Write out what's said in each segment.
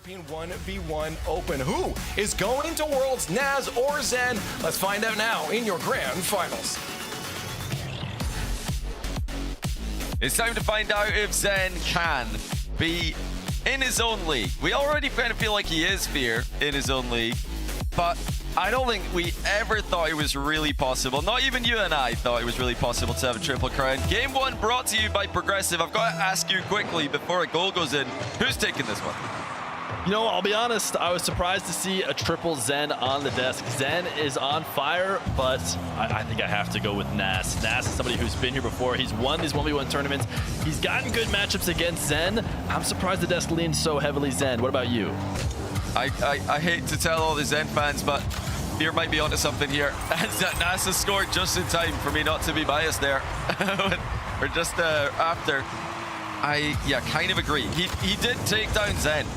European 1v1 Open. Who is going to Worlds, Nass or Zen? Let's find out now in your grand finals. It's time to find out if Zen can be in his own league. We already kind of feel like he is Fear in his own league, but I don't think we ever thought it was really possible. Not even you and I thought it was really possible to have a triple crown. Game 1 brought to you by Progressive. I've got to ask you quickly before a goal goes in, who's taking this one? You know, I'll be honest, I was surprised to see a triple Zen on the desk. Zen is on fire, but I think I have to go with Nass. Nass is somebody who's been here before. He's won these 1v1 tournaments. He's gotten good matchups against Zen. I'm surprised the desk leans so heavily Zen. What about you? I hate to tell all the Zen fans, but Fear might be onto something here. Nass has scored just in time for me not to be biased there. Or just after. I kind of agree. He did take down Zen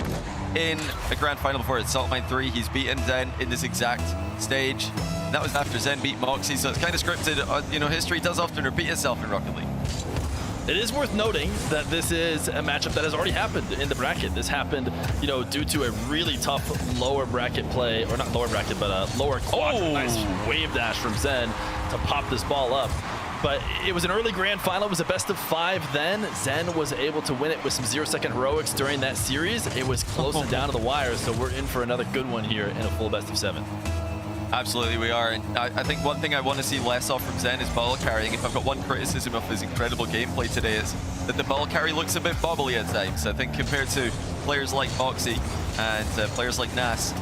in the grand final before at Salt Mine 3. He's beaten Zen in this exact stage. That was after Zen beat Moxie, so it's kind of scripted. You know, history does often repeat itself in Rocket League. It is worth noting that this is a matchup that has already happened in the bracket. This happened, you know, due to a really tough lower bracket play, or not lower bracket, but a lower quadrant. Nice wave dash from Zen to pop this ball up. But it was an early grand final. It was a best of 5 then. Zen was able to win it with some 0-second heroics during that series. It was close and down to the wire, so we're in for another good one here in a full best of 7. Absolutely we are, and I think one thing I want to see less of from Zen is ball carrying. If I've got one criticism of his incredible gameplay today, is that the ball carry looks a bit bobbly at times. I think compared to players like Moxie and players like Nass,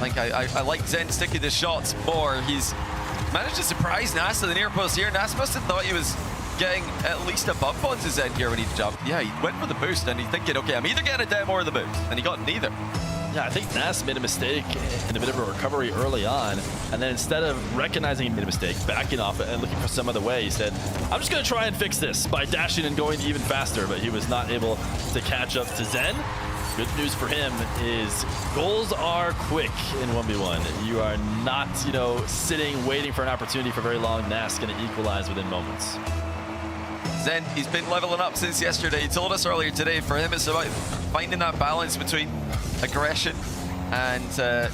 I like Zen sticking the shots more. He's managed to surprise Nass to the near post here. Nass must have thought he was getting at least a bump onto Zen here when he jumped. Yeah, he went for the boost and he's thinking, okay, I'm either getting a demo or the boost, and he got neither. Yeah, I think Nass made a mistake in a bit of a recovery early on, and then instead of recognizing he made a mistake, backing off it and looking for some other way, he said, I'm just going to try and fix this by dashing and going even faster, but he was not able to catch up to Zen. Good news for him is goals are quick in 1v1. You are not, you know, sitting, waiting for an opportunity for very long. Nass going to equalize within moments. Zen, he's been leveling up since yesterday. He told us earlier today, for him it's about finding that balance between aggression and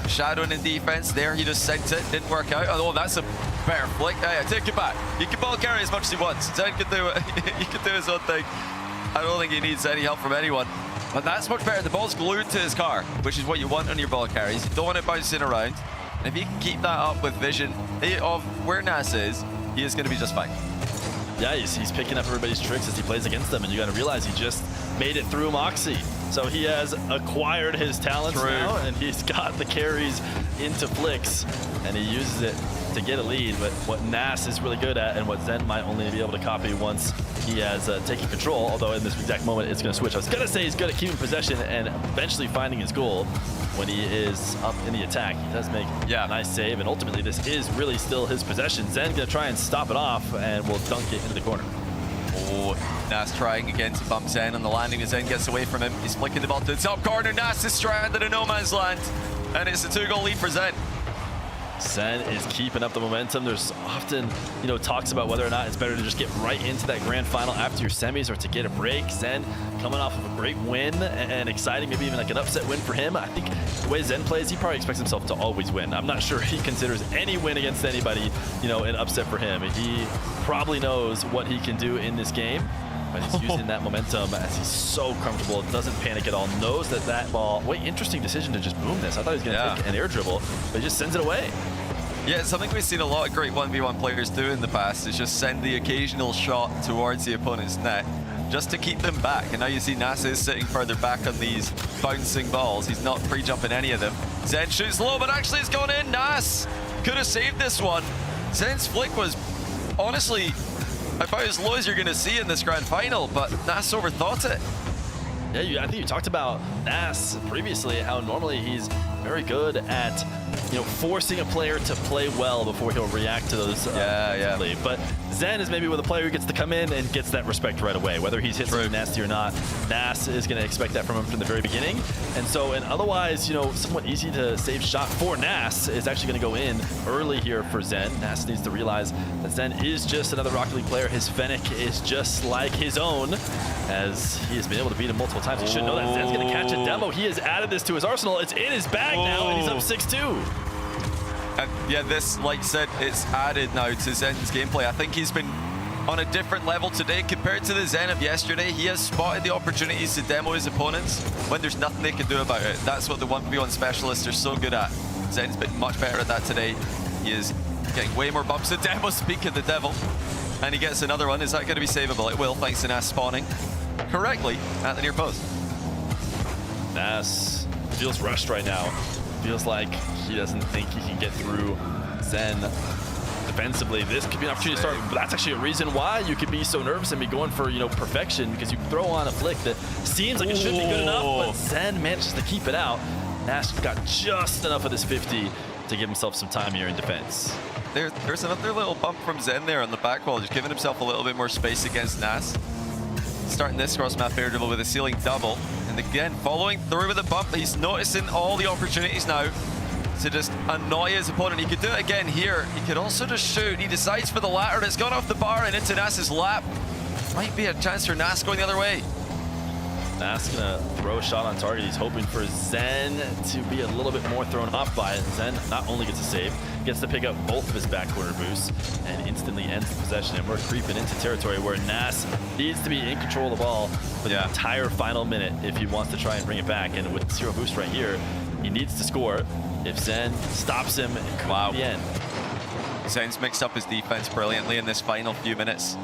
shadowing in defense. There he just sent it, didn't work out. Oh, that's a better flick. Hey, I take it back. He can ball carry as much as he wants. Zen can do it. He can do his own thing. I don't think he needs any help from anyone. But that's much better. The ball's glued to his car, which is what you want on your ball carries. You don't want it bouncing around. And if he can keep that up with vision of where Nass is, he is going to be just fine. Yeah, he's picking up everybody's tricks as he plays against them, and you got to realize he just made it through Moxie. So he has acquired his talents now, and he's got the carries into flicks, and he uses it to get a lead. But what Nass is really good at, and what Zen might only be able to copy once he has taken control, although in this exact moment it's going to switch. I was going to say he's good at keeping possession and eventually finding his goal when he is up in the attack. He does make a nice save, and ultimately this is really still his possession. Zen going to try and stop it off, and will dunk it into the corner. Oh, Nass trying again to bump Zen on the landing as Zen gets away from him. He's flicking the ball to the top corner. Nass is stranded in no man's land, and it's a 2-goal lead for Zen. Zen is keeping up the momentum. There's often, you know, talks about whether or not it's better to just get right into that grand final after your semis or to get a break. Zen coming off of a great win and exciting, maybe even like an upset win for him. I think the way Zen plays, he probably expects himself to always win. I'm not sure he considers any win against anybody, you know, an upset for him. He probably knows what he can do in this game, but he's using that momentum as he's so comfortable, doesn't panic at all, knows that that ball, wait, interesting decision to just boom this. I thought he was going to take an air dribble, but he just sends it away. Yeah, it's something we've seen a lot of great 1v1 players do in the past, is just send the occasional shot towards the opponent's net just to keep them back. And now you see Nass is sitting further back on these bouncing balls. He's not pre-jumping any of them. Zen shoots low, but actually it's gone in. Nass could have saved this one. Zen's flick was honestly about as low as you're going to see in this grand final, but Nass overthought it. Yeah, I think you talked about Nass previously, how normally he's very good at, you know, forcing a player to play well before he'll react to those. But Zen is maybe with a player who gets to come in and gets that respect right away, whether he's hit something nasty or not. Nass is going to expect that from him from the very beginning. And so an otherwise, you know, somewhat easy to save shot for Nass is actually going to go in early here for Zen. Nass needs to realize that Zen is just another Rocket League player. His Fennec is just like his own, as he has been able to beat him multiple couple times. He should know that Zen's going to catch a demo. He has added this to his arsenal. It's in his bag now, and he's up 6-2. Yeah, this, like I said, it's added now to Zen's gameplay. I think he's been on a different level today compared to the Zen of yesterday. He has spotted the opportunities to demo his opponents when there's nothing they can do about it. That's what the 1v1 specialists are so good at. Zen's been much better at that today. He is getting way more bumps at demo, speak of the devil. And he gets another one. Is that going to be savable? It will, thanks to Nass spawning correctly at the near post. Nass feels rushed right now. Feels like he doesn't think he can get through Zen defensively. This could be an opportunity to start, but that's actually a reason why you could be so nervous and be going for, you know, perfection, because you throw on a flick that seems like it should be good enough, but Zen manages to keep it out. Nass got just enough of this 50 to give himself some time here in defense. There's another little bump from Zen there on the back wall, just giving himself a little bit more space against Nass. Starting this cross-map air dribble with a ceiling double. And again, following through with a bump. He's noticing all the opportunities now to just annoy his opponent. He could do it again here. He could also just shoot. He decides for the latter. It's gone off the bar and into Nass's lap. Might be a chance for Nass going the other way. Nass gonna throw a shot on target. He's hoping for Zen to be a little bit more thrown off by it. Zen not only gets a save, gets to pick up both of his back corner boosts and instantly ends the possession. And we're creeping into territory where Nass needs to be in control of the ball for the entire final minute if he wants to try and bring it back. And with 0 boost right here, he needs to score. If Zen stops him, it could be the end. Zen's mixed up his defense brilliantly in this final few minutes.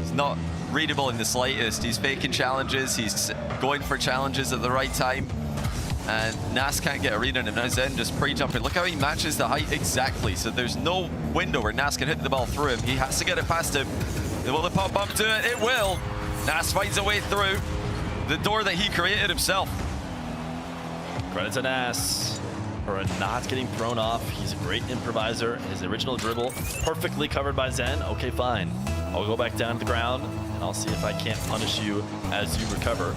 He's not readable in the slightest. He's faking challenges. He's going for challenges at the right time. And Nass can't get a read on him. Now Zen just pre-jumping. Look how he matches the height exactly. So there's no window where Nass can hit the ball through him. He has to get it past him. Will the pop bump do it? It will. Nass finds a way through the door that he created himself. Credit to Nass for not getting thrown off. He's a great improviser. His original dribble perfectly covered by Zen. Okay, fine. I'll go back down to the ground and I'll see if I can't punish you as you recover.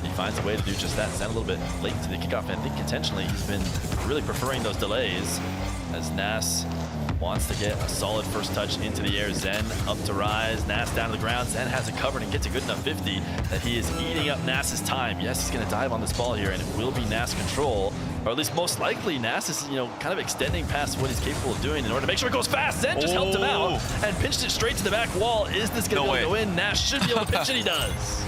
He finds a way to do just that. Zen a little bit late to the kickoff, and I think intentionally he's been really preferring those delays as Nass wants to get a solid first touch into the air. Zen up to rise, Nass down to the ground. Zen has it covered and gets a good enough 50 that he is eating up Nass's time. Yes, he's gonna dive on this ball here and it will be Nass control, or at least most likely Nass is, you know, kind of extending past what he's capable of doing in order to make sure it goes fast. Zen just helped him out and pinched it straight to the back wall. Is this gonna go in? Nass should be able to pinch it, he does.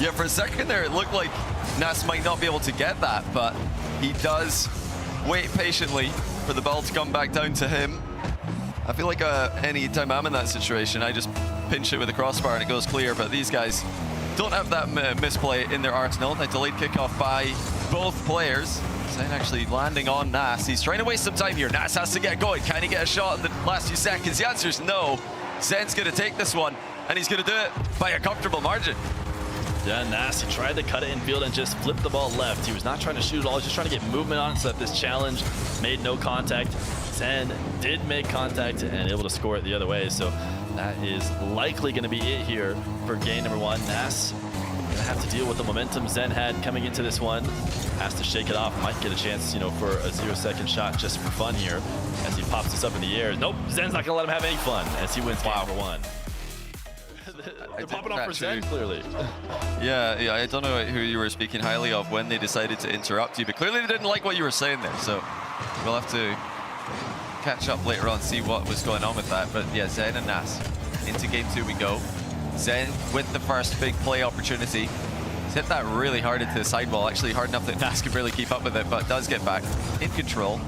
Yeah, for a second there, it looked like Nass might not be able to get that, but he does wait patiently for the ball to come back down to him. I feel like any time I'm in that situation, I just pinch it with a crossbar and it goes clear, but these guys don't have that misplay in their arsenal. A delayed kickoff by both players. Zen actually landing on Nass. He's trying to waste some time here. Nass has to get going. Can he get a shot in the last few seconds? The answer is no. Zen's going to take this one, and he's going to do it by a comfortable margin. Yeah, Nass, he tried to cut it in field and just flipped the ball left. He was not trying to shoot at all. He was just trying to get movement on it so that this challenge made no contact. Zen did make contact and able to score it the other way. So that is likely going to be it here for game number 1. Nass going to have to deal with the momentum Zen had coming into this one. Has to shake it off. Might get a chance, you know, for a 0-second shot just for fun here as he pops this up in the air. Nope, Zen's not going to let him have any fun as he wins game number 1. They're popping off for Zen, clearly. Yeah, I don't know who you were speaking highly of when they decided to interrupt you, but clearly they didn't like what you were saying there, so we'll have to catch up later on, see what was going on with that. But yeah, Zen and Nass. Into game 2 we go. Zen with the first big play opportunity. He's hit that really hard into the sidewall, actually hard enough that Nass can barely keep up with it, but does get back in control.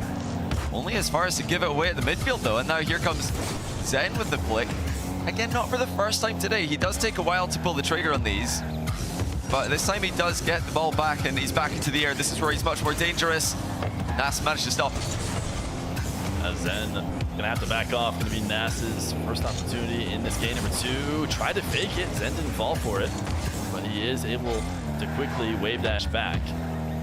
Only as far as to give it away at the midfield though, and now here comes Zen with the flick. Again, not for the first time today. He does take a while to pull the trigger on these, but this time he does get the ball back and he's back into the air. This is where he's much more dangerous. Nass managed to stop him. Zen gonna have to back off. Gonna be Nass's first opportunity in this game. Number 2, tried to fake it. Zen didn't fall for it, but he is able to quickly wave dash back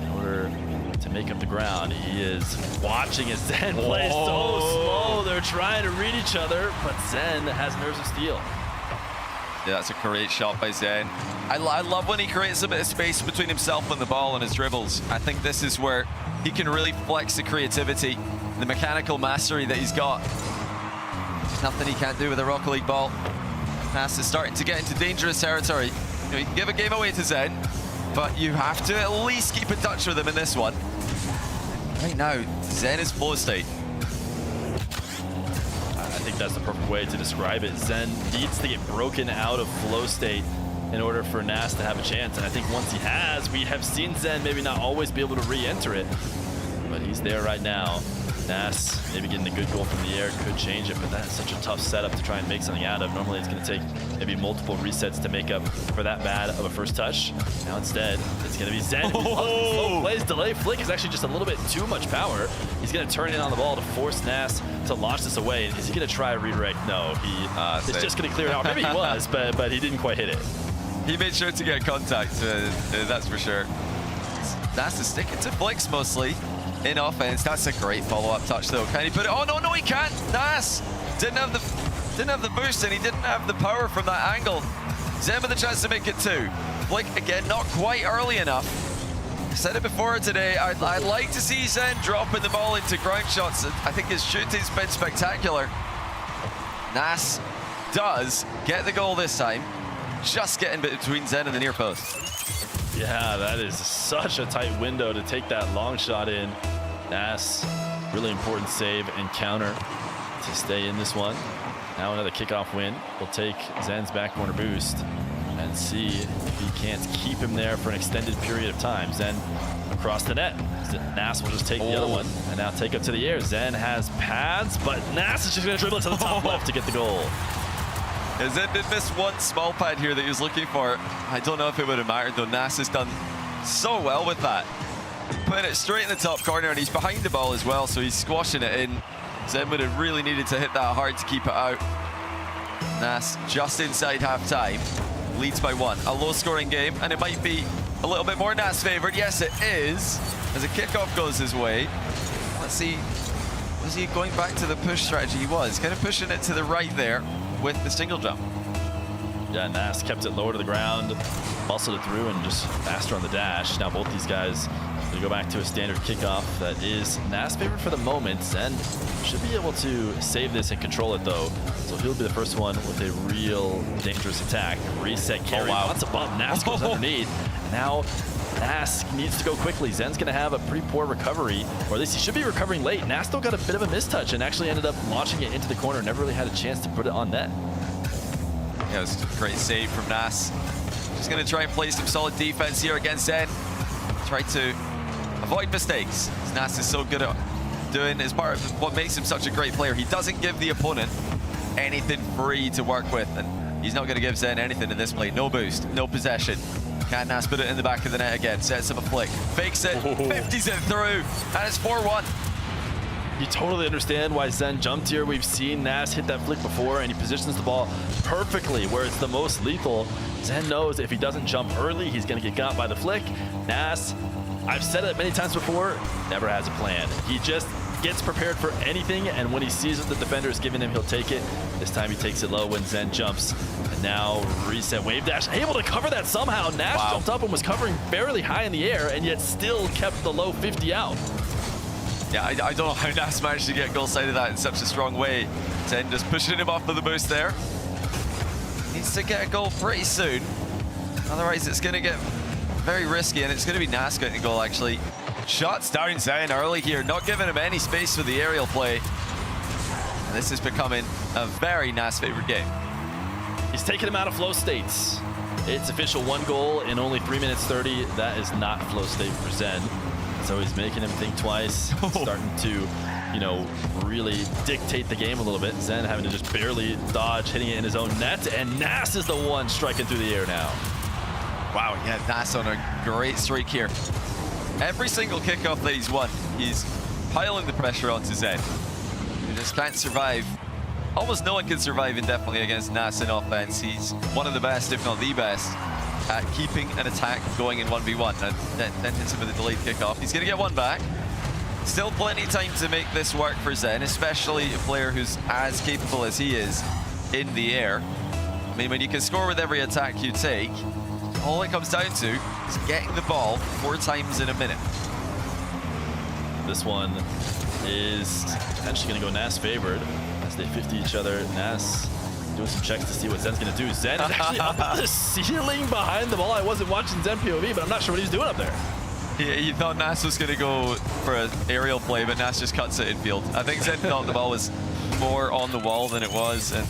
in order to make up the ground. He is watching as Zen plays so slow. They're trying to read each other, but Zen has nerves of steel. Yeah, that's a great shot by Zen. I love when he creates a bit of space between himself and the ball and his dribbles. I think this is where he can really flex the creativity, the mechanical mastery that he's got. There's nothing he can't do with a Rocket League ball. Nass is starting to get into dangerous territory. You know, he can give a game away to Zen, but you have to at least keep in touch with him in this one. Right now, Zen is flow state. I think that's the perfect way to describe it. Zen needs to get broken out of flow state in order for Nass to have a chance. And I think once he has, we have seen Zen maybe not always be able to re-enter it, but he's there right now. Nass maybe getting a good goal from the air could change it, but that's such a tough setup to try and make something out of. Normally it's going to take maybe multiple resets to make up for that bad of a first touch. Now instead, it's going to be Zen. Slow plays, delay flick is actually just a little bit too much power. He's going to turn in on the ball to force Nass to launch this away. Is he going to try a redirect? No, he is just going to clear it out. Maybe he was, but he didn't quite hit it. He made sure to get contact, that's for sure. Nass is sticking to flicks mostly in offense. That's a great follow-up touch though. Can he put it? Oh no, he can't. Nass didn't have the boost and he didn't have the power from that angle. Zen with a chance to make it 2. Flick again, not quite early enough. I said it before today, I'd like to see Zen dropping the ball into ground shots. I think his shooting's been spectacular. Nass does get the goal this time. Just getting between Zen and the near post. Yeah, that is such a tight window to take that long shot in. Nass, really important save and counter to stay in this one. Now another kickoff win. We'll take Zen's back corner boost and see if he can't keep him there for an extended period of time. Zen across the net. Nass will just take the other one and now take up to the air. Zen has pads, but Nass is just going to dribble it to the top left to get the goal. Zen did miss one small pad here that he was looking for. I don't know if it would have mattered though. Nass has done so well with that. Putting it straight in the top corner and he's behind the ball as well, so he's squashing it in. Zen would have really needed to hit that hard to keep it out. Nass just inside half time. Leads by 1. A low scoring game, and it might be a little bit more Nass favored. Yes, it is. As a kickoff goes his way. Let's see. Was he going back to the push strategy? He was. Kind of pushing it to the right there with the single jump. Yeah, Nass kept it lower to the ground, muscled it through, and just faster on the dash. Now both these guys going to go back to a standard kickoff that is Nass favored for the moment, and should be able to save this and control it though. So he'll be the first one with a real dangerous attack. Reset carry, lots of bump. Nass goes underneath. Now Nass needs to go quickly. Zen's going to have a pretty poor recovery, or at least he should be recovering late. Nass still got a bit of a mistouch and actually ended up launching it into the corner. Never really had a chance to put it on net. Yeah, it was a great save from Nass. Just going to try and play some solid defense here against Zen. Try to avoid mistakes. Nass is so good at doing as part of what makes him such a great player. He doesn't give the opponent anything free to work with, and he's not going to give Zen anything in this play. No boost, no possession. Can Nass put it in the back of the net again? Sets up a flick, fakes it, 50s it through, and it's 4-1. You totally understand why Zen jumped here. We've seen Nass hit that flick before, and he positions the ball perfectly where it's the most lethal. Zen knows if he doesn't jump early, he's going to get got by the flick. Nass, I've said it many times before, never has a plan. He just gets prepared for anything, and when he sees what the defender is giving him, he'll take it. This time he takes it low when Zen jumps. And now reset wave dash, able to cover that somehow. Nass jumped up and was covering barely high in the air, and yet still kept the low 50 out. Yeah, I don't know how Nass managed to get goal side of that in such a strong way. Zen just pushing him off for the boost there. Needs to get a goal pretty soon. Otherwise it's going to get very risky, and it's going to be Nass getting a goal actually. Shots down Zen early here, not giving him any space for the aerial play. And this is becoming a very Nass favored game. He's taking him out of flow states. It's official 1 goal in only 3 minutes 30. That is not flow state for Zen. So he's making him think twice, starting to, you know, really dictate the game a little bit. Zen having to just barely dodge, hitting it in his own net, and Nass is the one striking through the air now. Wow, yeah, Nass on a great streak here. Every single kickoff that he's won, he's piling the pressure onto Zen. He just can't survive. Almost no one can survive indefinitely against Nass in offense. He's one of the best, if not the best, at keeping an attack going in 1v1. And then hits him with a delayed kickoff. He's going to get one back. Still plenty of time to make this work for Zen, especially a player who's as capable as he is in the air. I mean, when you can score with every attack you take, all it comes down to is getting the ball 4 times in a minute. This one is potentially going to go Nass favored as they 50 each other. Nass doing some checks to see what Zen's going to do. Zen is actually up at the ceiling behind the ball. I wasn't watching Zen POV, but I'm not sure what he's doing up there. He thought Nass was going to go for an aerial play, but Nass just cuts it in field. I think Zen thought the ball was more on the wall than it was, and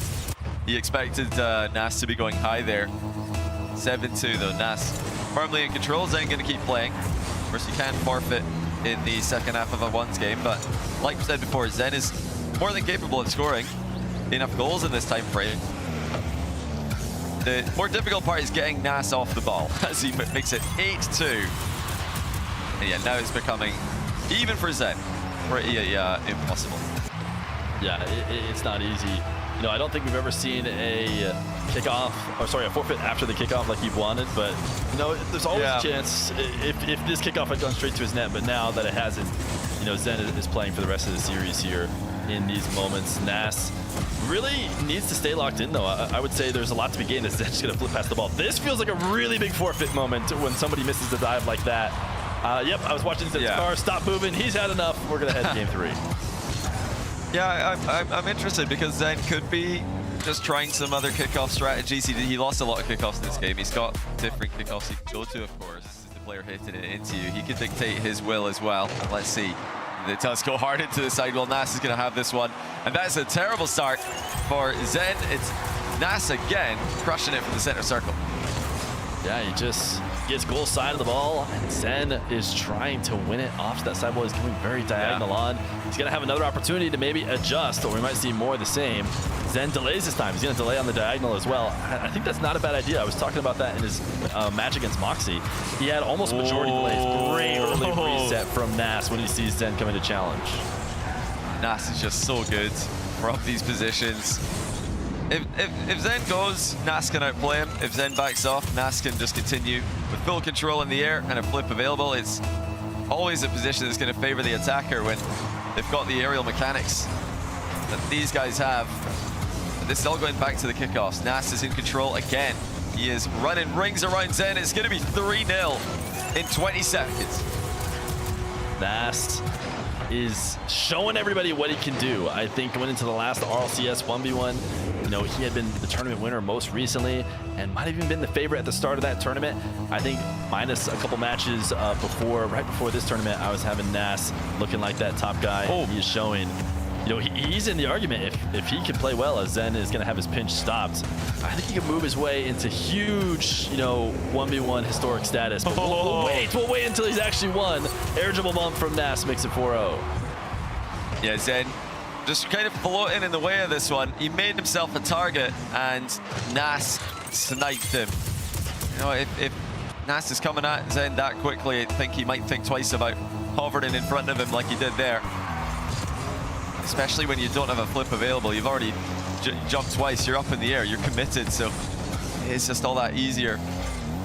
he expected Nass to be going high there. 7-2 though, Nass firmly in control. Zen going to keep playing. Of course, you can forfeit in the second half of a ones game, but like we said before, Zen is more than capable of scoring enough goals in this time frame. The more difficult part is getting Nass off the ball as he makes it 8-2. And yeah, now it's becoming, even for Zen, pretty impossible. Yeah, it's not easy. You know, I don't think we've ever seen a kickoff, or sorry, a forfeit after the kickoff like you've wanted, but you know, there's always a chance if this kickoff had gone straight to his net, but now that it hasn't, you know, Zen is playing for the rest of the series here in these moments. Nass really needs to stay locked in though. I would say there's a lot to be gained as Zen's gonna flip past the ball. This feels like a really big forfeit moment when somebody misses the dive like that. Yep, I was watching Zen's car, stop moving, he's had enough, we're gonna head to game 3. Yeah, I'm interested because Zen could be just trying some other kickoff strategies. He lost a lot of kickoffs in this game. He's got different kickoffs he can go to, of course. This is the player hitting it into you. He could dictate his will as well. Let's see. It does go hard into the side. Well, Nass is going to have this one. And that's a terrible start for Zen. It's Nass again, crushing it from the center circle. Yeah, he just gets goal side of the ball, and Zen is trying to win it off to that side ball. He's going very diagonal on. He's going to have another opportunity to maybe adjust, or we might see more of the same. Zen delays this time. He's going to delay on the diagonal as well. I think that's not a bad idea. I was talking about that in his match against Moxie. He had almost majority delays. Great early reset from Nass when he sees Zen coming to challenge. Nass is just so good from these positions. If Zen goes, Nass can outplay him. If Zen backs off, Nass can just continue with full control in the air and a flip available. It's always a position that's going to favor the attacker when they've got the aerial mechanics that these guys have. But this is all going back to the kickoffs. Nass is in control again. He is running rings around Zen. It's going to be 3-0 in 20 seconds. Nass is showing everybody what he can do. I think going into the last RLCS 1v1, you know, he had been the tournament winner most recently and might have even been the favorite at the start of that tournament. I think minus a couple matches right before this tournament, I was having Nass looking like that top guy. He is showing, you know, he's in the argument. If he can play well, as Zen is going to have his pinch stopped, I think he can move his way into huge, you know, 1v1 historic status. But we'll wait until he's actually won. Air dribble bump from Nass makes it 4-0. Yeah, Zen just kind of floating in the way of this one. He made himself a target, and Nass sniped him. You know, if Nass is coming at Zen that quickly, I think he might think twice about hovering in front of him like he did there. Especially when you don't have a flip available. You've already jumped twice, you're up in the air, you're committed, so it's just all that easier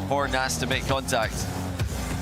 for Nass to make contact.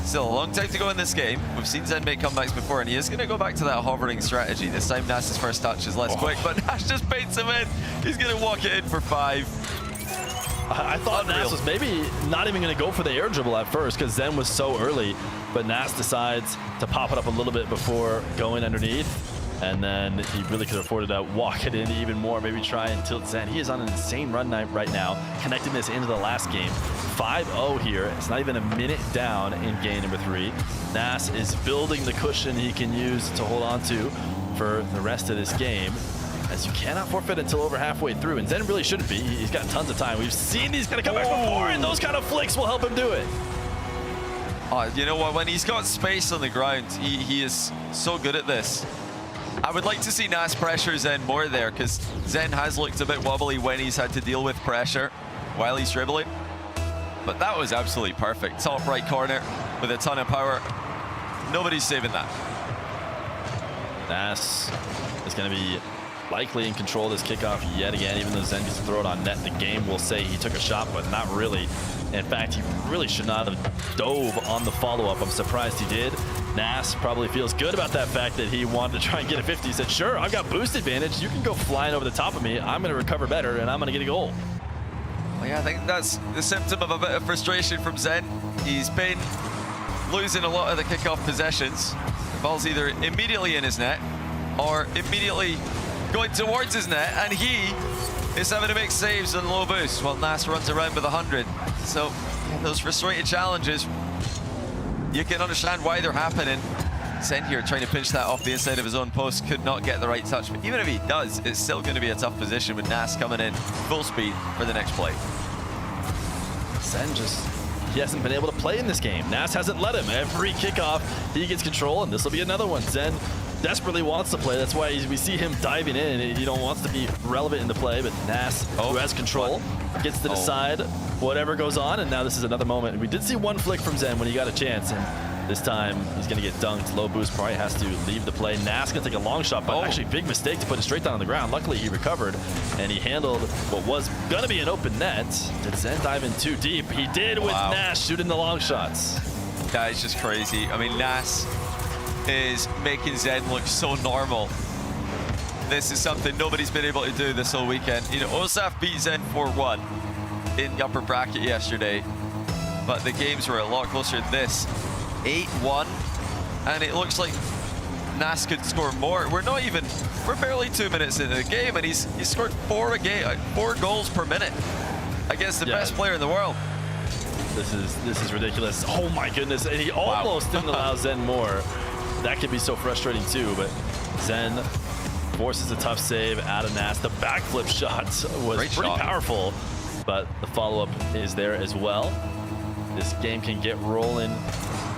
Still a long time to go in this game. We've seen Zen make comebacks before, and he is going to go back to that hovering strategy. This time Nass's first touch is less quick, but Nass just baits him in. He's going to walk it in for 5. I thought Nass was maybe not even going to go for the air dribble at first because Zen was so early, but Nass decides to pop it up a little bit before going underneath. And then he really could have afforded to walk it in even more, maybe try and tilt Zen. He is on an insane run right now, connecting this into the last game. 5-0 here. It's not even a minute down in game number 3. Nass is building the cushion he can use to hold on to for the rest of this game, as you cannot forfeit until over halfway through. And Zen really shouldn't be. He's got tons of time. We've seen these kind of come back before, and those kind of flicks will help him do it. You know what? When he's got space on the ground, he is so good at this. I would like to see Nass pressure Zen more there, because Zen has looked a bit wobbly when he's had to deal with pressure while he's dribbling. But that was absolutely perfect. Top right corner with a ton of power. Nobody's saving that. Nass is going to be likely in control of this kickoff yet again, even though Zen gets to throw it on net. The game will say he took a shot, but not really. In fact, he really should not have dove on the follow-up. I'm surprised he did. Nass probably feels good about that fact that he wanted to try and get a 50. He said, sure, I've got boost advantage. You can go flying over the top of me. I'm going to recover better, and I'm going to get a goal. Well, yeah, I think that's the symptom of a bit of frustration from Zen. He's been losing a lot of the kickoff possessions. The ball's either immediately in his net or immediately going towards his net, and he is having to make saves and low boost while Nass runs around with 100. So those frustrated challenges, you can understand why they're happening. Zen here trying to pinch that off the inside of his own post, could not get the right touch. But even if he does, it's still going to be a tough position with Nass coming in full speed for the next play. Zen he hasn't been able to play in this game. Nass hasn't let him. Every kickoff, he gets control, and this will be another one. Zen desperately wants to play. That's why we see him diving in. He wants to be relevant in the play, but Nass, who has control, gets to decide whatever goes on, and now this is another moment. We did see one flick from Zen when he got a chance, and this time he's going to get dunked. Low boost, probably has to leave the play. Nass going to take a long shot, but actually big mistake to put it straight down on the ground. Luckily he recovered, and he handled what was going to be an open net. Did Zen dive in too deep? He did with Nass shooting the long shots. That is just crazy. I mean, Nass is making Zen look so normal. This is something nobody's been able to do this whole weekend. You know, Osaf beat Zen 4-1 in the upper bracket yesterday, but the games were a lot closer than this. 8-1, and it looks like Nass could score more. We're barely 2 minutes into the game, and he's scored 4 goals per minute against the best player in the world. This is ridiculous. Oh my goodness, and he almost didn't allow Zen more. That could be so frustrating too, but Zen forces a tough save out of Nass. The backflip shot was pretty powerful, but the follow-up is there as well. This game can get rolling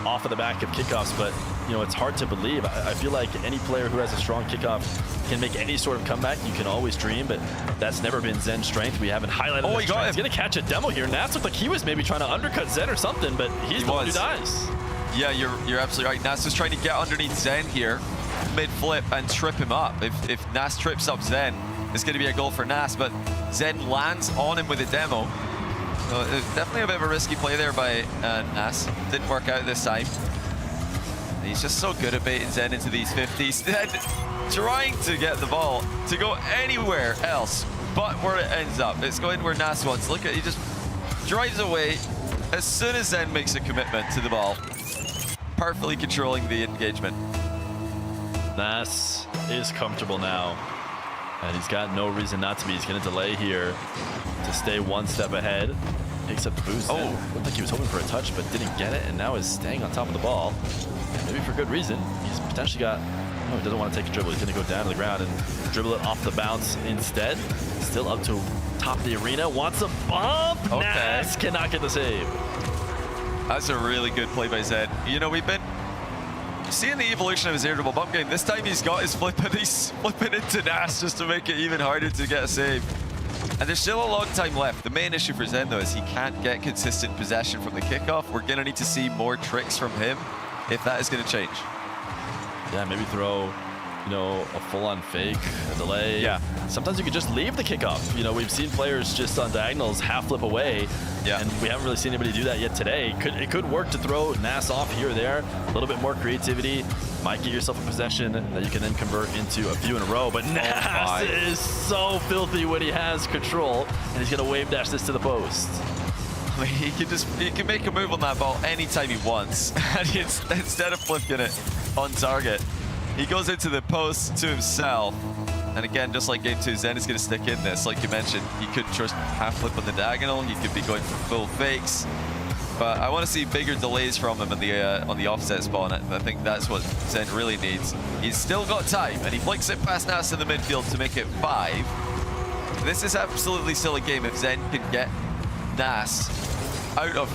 off of the back of kickoffs, but you know, it's hard to believe. I feel like any player who has a strong kickoff can make any sort of comeback. You can always dream, but that's never been Zen's strength. We haven't highlighted that strength. He's gonna catch a demo here. Nass looked like he was maybe trying to undercut Zen or something, but he's the one who dies. Yeah, you're absolutely right. Nass is trying to get underneath Zen here, mid-flip, and trip him up. If Nass trips up Zen, it's gonna be a goal for Nass, but Zen lands on him with a demo. So definitely a bit of a risky play there by Nass. Didn't work out this time. He's just so good at baiting Zen into these 50s. Then trying to get the ball to go anywhere else but where it ends up. It's going where Nass wants. Look at, he just drives away as soon as Zen makes a commitment to the ball. Perfectly controlling the engagement. Nass is comfortable now, and he's got no reason not to be. He's going to delay here to stay one step ahead. Picks up the boost. Looked like he was hoping for a touch, but didn't get it, and now is staying on top of the ball. Maybe for good reason. He's potentially got... No, he doesn't want to take a dribble. He's going to go down to the ground and dribble it off the bounce instead. Still up to top of the arena. Wants a bump. Nass cannot get the save. That's a really good play by Zen. You know, we've been seeing the evolution of his irritable bump game. This time he's got his flip, and he's flipping into Nass just to make it even harder to get a save. And there's still a long time left. The main issue for Zen, though, is he can't get consistent possession from the kickoff. We're going to need to see more tricks from him if that is going to change. Yeah, maybe throw, you know, a full-on fake, a delay. Yeah. Sometimes you could just leave the kickoff. You know, we've seen players just on diagonals half flip away, and we haven't really seen anybody do that yet today. It could work to throw Nass off here or there. A little bit more creativity might get yourself a possession that you can then convert into a few in a row. But Nass is so filthy when he has control, and he's going to wave dash this to the post. I mean, he can make a move on that ball anytime he wants. And instead of flipping it on target, he goes into the post to himself. And again, just like game 2, Zen is going to stick in this. Like you mentioned, he could just half flip on the diagonal. He could be going for full fakes. But I want to see bigger delays from him on the offset spawn. I think that's what Zen really needs. He's still got time, and he flicks it past Nass in the midfield to make it 5. This is absolutely still a game if Zen can get Nass out of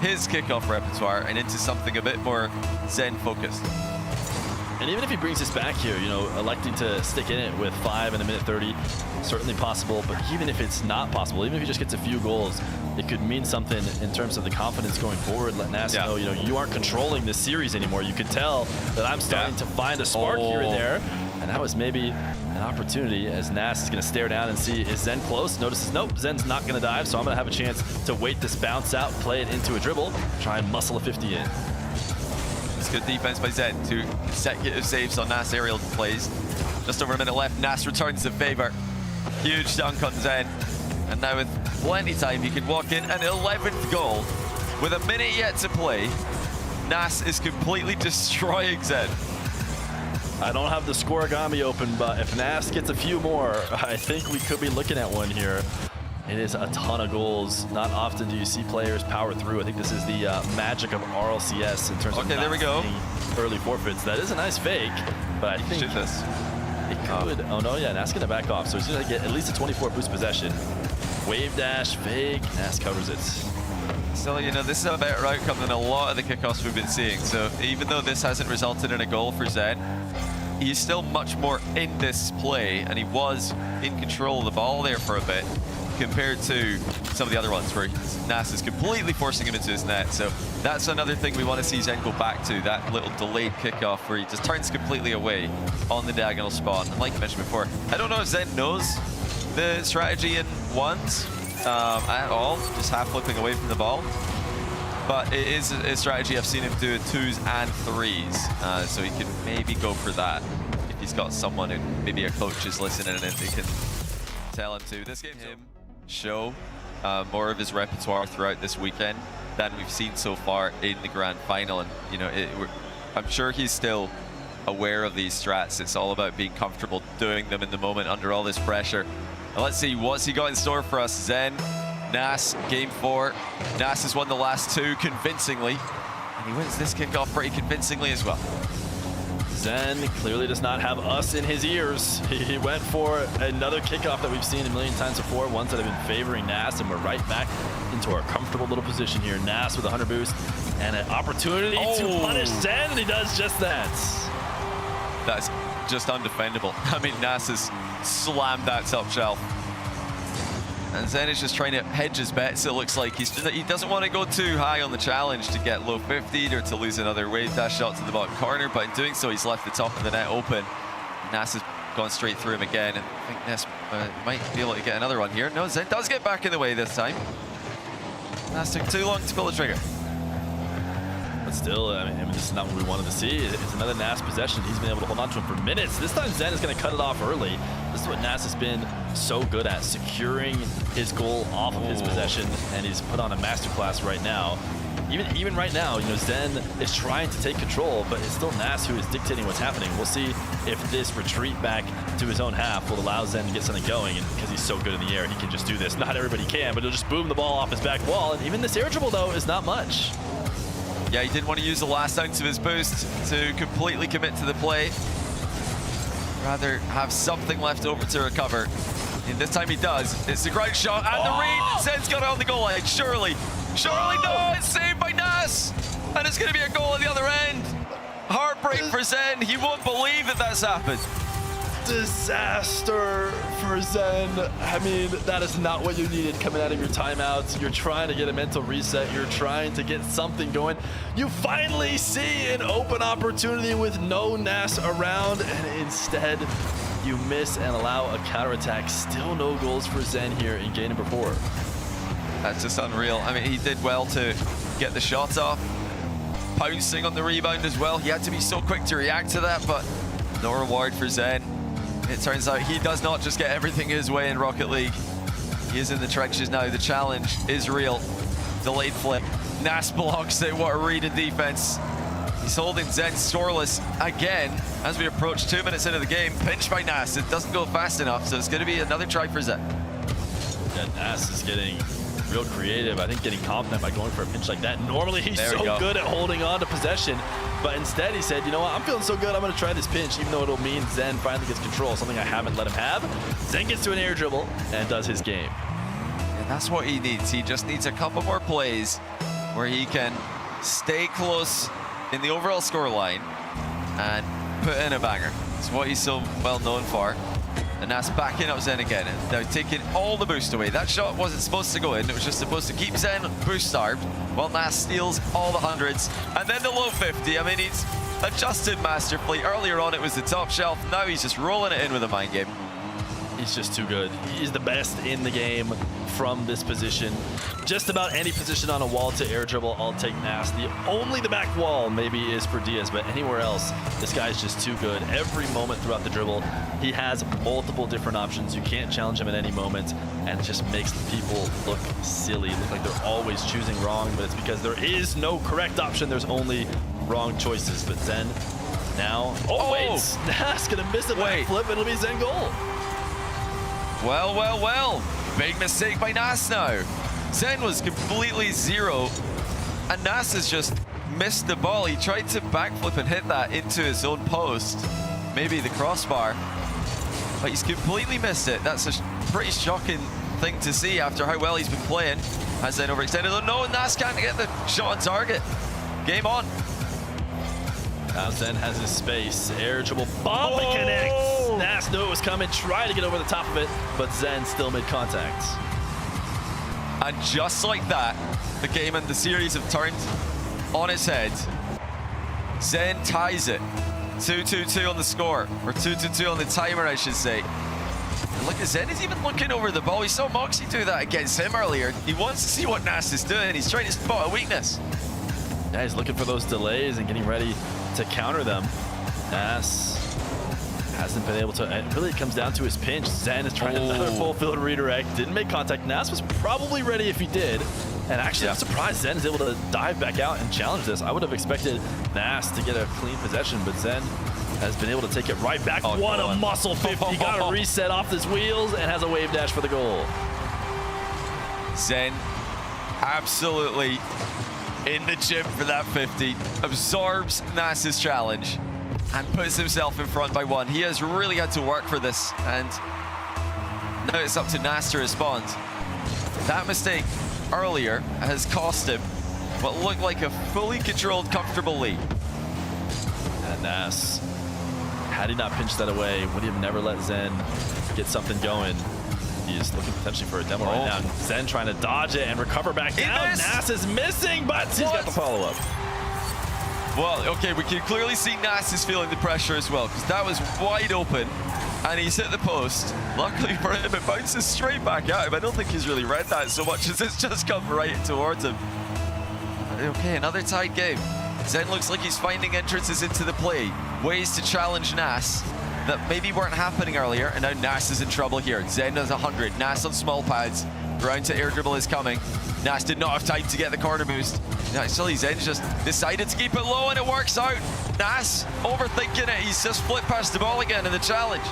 his kickoff repertoire and into something a bit more Zen focused. And even if he brings us back here, you know, electing to stick in it with 5 in a minute 30, certainly possible. But even if it's not possible, even if he just gets a few goals, it could mean something in terms of the confidence going forward. Let Nass know, you know, you aren't controlling this series anymore. You could tell that I'm starting to find a spark here and there. And that was maybe an opportunity as Nass is going to stare down and see, is Zen close? Notices, nope, Zen's not going to dive, so I'm going to have a chance to wait this bounce out, play it into a dribble, try and muscle a 50 in. It's good defense by Zen. 2 consecutive saves on Nass aerial plays. Just over a minute left, Nass returns the favor. Huge dunk on Zen. And now with plenty of time, he can walk in an 11th goal. With a minute yet to play, Nass is completely destroying Zen. I don't have the scoregami open, but if Nass gets a few more, I think we could be looking at one here. It is a ton of goals. Not often do you see players power through. I think this is the magic of RLCS in terms of there we go. Early forfeits. That is a nice fake, but I think Shoot this. it could. Oh no, yeah, Nass gonna back off. So he's gonna get at least a 24 boost possession. Wave dash, fake, Nass covers it. Still, you know, this is a better outcome than a lot of the kickoffs we've been seeing. So even though this hasn't resulted in a goal for Zen, he's still much more in this play, and he was in control of the ball there for a bit, compared to some of the other ones where Nass is completely forcing him into his net. So that's another thing we want to see Zen go back to, that little delayed kickoff where he just turns completely away on the diagonal spot. And like I mentioned before, I don't know if Zen knows the strategy in ones at all, just half flipping away from the ball. But it is a strategy I've seen him do in 2s and 3s, so he can maybe go for that if he's got someone who, maybe a coach is listening and they can tell him to. This game's him show more of his repertoire throughout this weekend than we've seen so far in the grand final, and you know, I'm sure he's still aware of these strats. It's all about being comfortable doing them in the moment under all this pressure. And let's see, what's he got in store for us? Zen, Nass, game 4. Nass has won the last 2 convincingly, and he wins this kickoff pretty convincingly as well. Zen clearly does not have us in his ears. He went for another kickoff that we've seen a million times before, ones that have been favoring Nass, and we're right back into our comfortable little position here. Nass with a 100 boost and an opportunity to punish Zen, and he does just that. That's just undefendable. I mean, Nass has slammed that top shelf. And Zen is just trying to hedge his bets, it looks like. He doesn't want to go too high on the challenge to get low 50'd or to lose another wave dash shot to the bottom corner, but in doing so, he's left the top of the net open. Nass has gone straight through him again, and I think Nass might be able to get another one here. No, Zen does get back in the way this time. Nass took too long to pull the trigger. But still, I mean, this is not what we wanted to see. It's another Nass possession. He's been able to hold on to him for minutes. This time, Zen is going to cut it off early. This is what Nass has been so good at, securing his goal off of his possession, and he's put on a masterclass right now. Even right now, you know, Zen is trying to take control, but it's still Nass who is dictating what's happening. We'll see if this retreat back to his own half will allow Zen to get something going, and because he's so good in the air, he can just do this. Not everybody can, but he'll just boom the ball off his back wall, and even this air dribble, though, is not much. Yeah, he didn't want to use the last ounce of his boost to completely commit to the play. Rather have something left over to recover. And this time he does. It's the ground shot and the read. Zen's got it on the goal line. Surely. No, it's saved by Nass. And it's going to be a goal at the other end. Heartbreak for Zen. He won't believe that that's happened. Disaster for Zen. I mean, that is not what you needed coming out of your timeouts. You're trying to get a mental reset. You're trying to get something going. You finally see an open opportunity with no Nass around, and instead you miss and allow a counterattack. Still no goals for Zen here in game number 4. That's just unreal. I mean, he did well to get the shot off. Pouncing on the rebound as well. He had to be so quick to react to that, but no reward for Zen. It turns out he does not just get everything his way in Rocket League. He is in the trenches now. The challenge is real. Delayed flick. Nass blocks it. What a read in defense. He's holding Zen scoreless again as we approach 2 minutes into the game. Pinched by Nass. It doesn't go fast enough, so it's going to be another try for Zen. Yeah, Nass is getting real creative. I think getting confident by going for a pinch like that. Normally he's so good at holding on to possession, but instead he said, you know what, I'm feeling so good, I'm going to try this pinch, even though it'll mean Zen finally gets control, something I haven't let him have. Zen gets to an air dribble and does his game. And that's what he needs. He just needs a couple more plays where he can stay close in the overall score line and put in a banger. It's what he's so well known for. And that's backing up Zen again, and now taking all the boost away. That shot wasn't supposed to go in, it was just supposed to keep Zen boost starved, while Nass steals all the hundreds. And then the low 50, I mean, he's adjusted masterfully. Earlier on it was the top shelf, now he's just rolling it in with a mind game. He's just too good. He's the best in the game from this position. Just about any position on a wall to air dribble, I'll take Nass. Only the back wall maybe is for Diaz, but anywhere else, this guy's just too good. Every moment throughout the dribble, he has multiple different options. You can't challenge him at any moment, and it just makes people look silly. Look like they're always choosing wrong, but it's because there is no correct option. There's only wrong choices. But Zen Now, wait, Nass gonna miss a backflip. It'll be Zen goal. Well, well, well. Big mistake by Nass now. Zen was completely zero, and Nass has just missed the ball. He tried to backflip and hit that into his own post, maybe the crossbar, but he's completely missed it. That's a pretty shocking thing to see after how well he's been playing. Has Zen overextended? Oh no, Nass can't get the shot on target. Game on. Now Zen has his space. Air dribble bomb and connects. Nass knew it was coming, tried to get over the top of it, but Zen still made contact. And just like that, the game and the series have turned on its head. Zen ties it. 2-2-2 on the score, or 2-2-2 on the timer, I should say. And look, Zen is even looking over the ball. We saw Moxie do that against him earlier. He wants to see what Nass is doing. He's trying to spot a weakness. Yeah, he's looking for those delays and getting ready to counter them. Nass hasn't been able to. It really comes down to his pinch. Zen is trying another full field redirect. Didn't make contact. Nass was probably ready if he did. And actually, I'm surprised Zen is able to dive back out and challenge this. I would have expected Nass to get a clean possession, but Zen has been able to take it right back. What a muscle 50. Got to reset off his wheels and has a wave dash for the goal. Zen absolutely in the gym for that 50. Absorbs Nass's challenge and puts himself in front by one. He has really had to work for this, and now it's up to Nass to respond. That mistake earlier has cost him what looked like a fully controlled, comfortable lead. And Nass, had he not pinched that away, would he have never let Zen get something going? He is looking potentially for a demo right now. Zen trying to dodge it and recover back down. Nass is missing, but he's got the follow-up. Well, okay, we can clearly see Nass is feeling the pressure as well, because that was wide open, and he's hit the post. Luckily for him, it bounces straight back at him. I don't think he's really read that so much as it's just come right towards him. Okay, another tight game. Zen looks like he's finding entrances into the play, ways to challenge Nass that maybe weren't happening earlier, and now Nass is in trouble here. Zen has 100, Nass on small pads. Round to air dribble is coming. Nass did not have time to get the corner boost. Actually, Zen's just decided to keep it low, and it works out. Nass overthinking it. He's just flipped past the ball again in the challenge.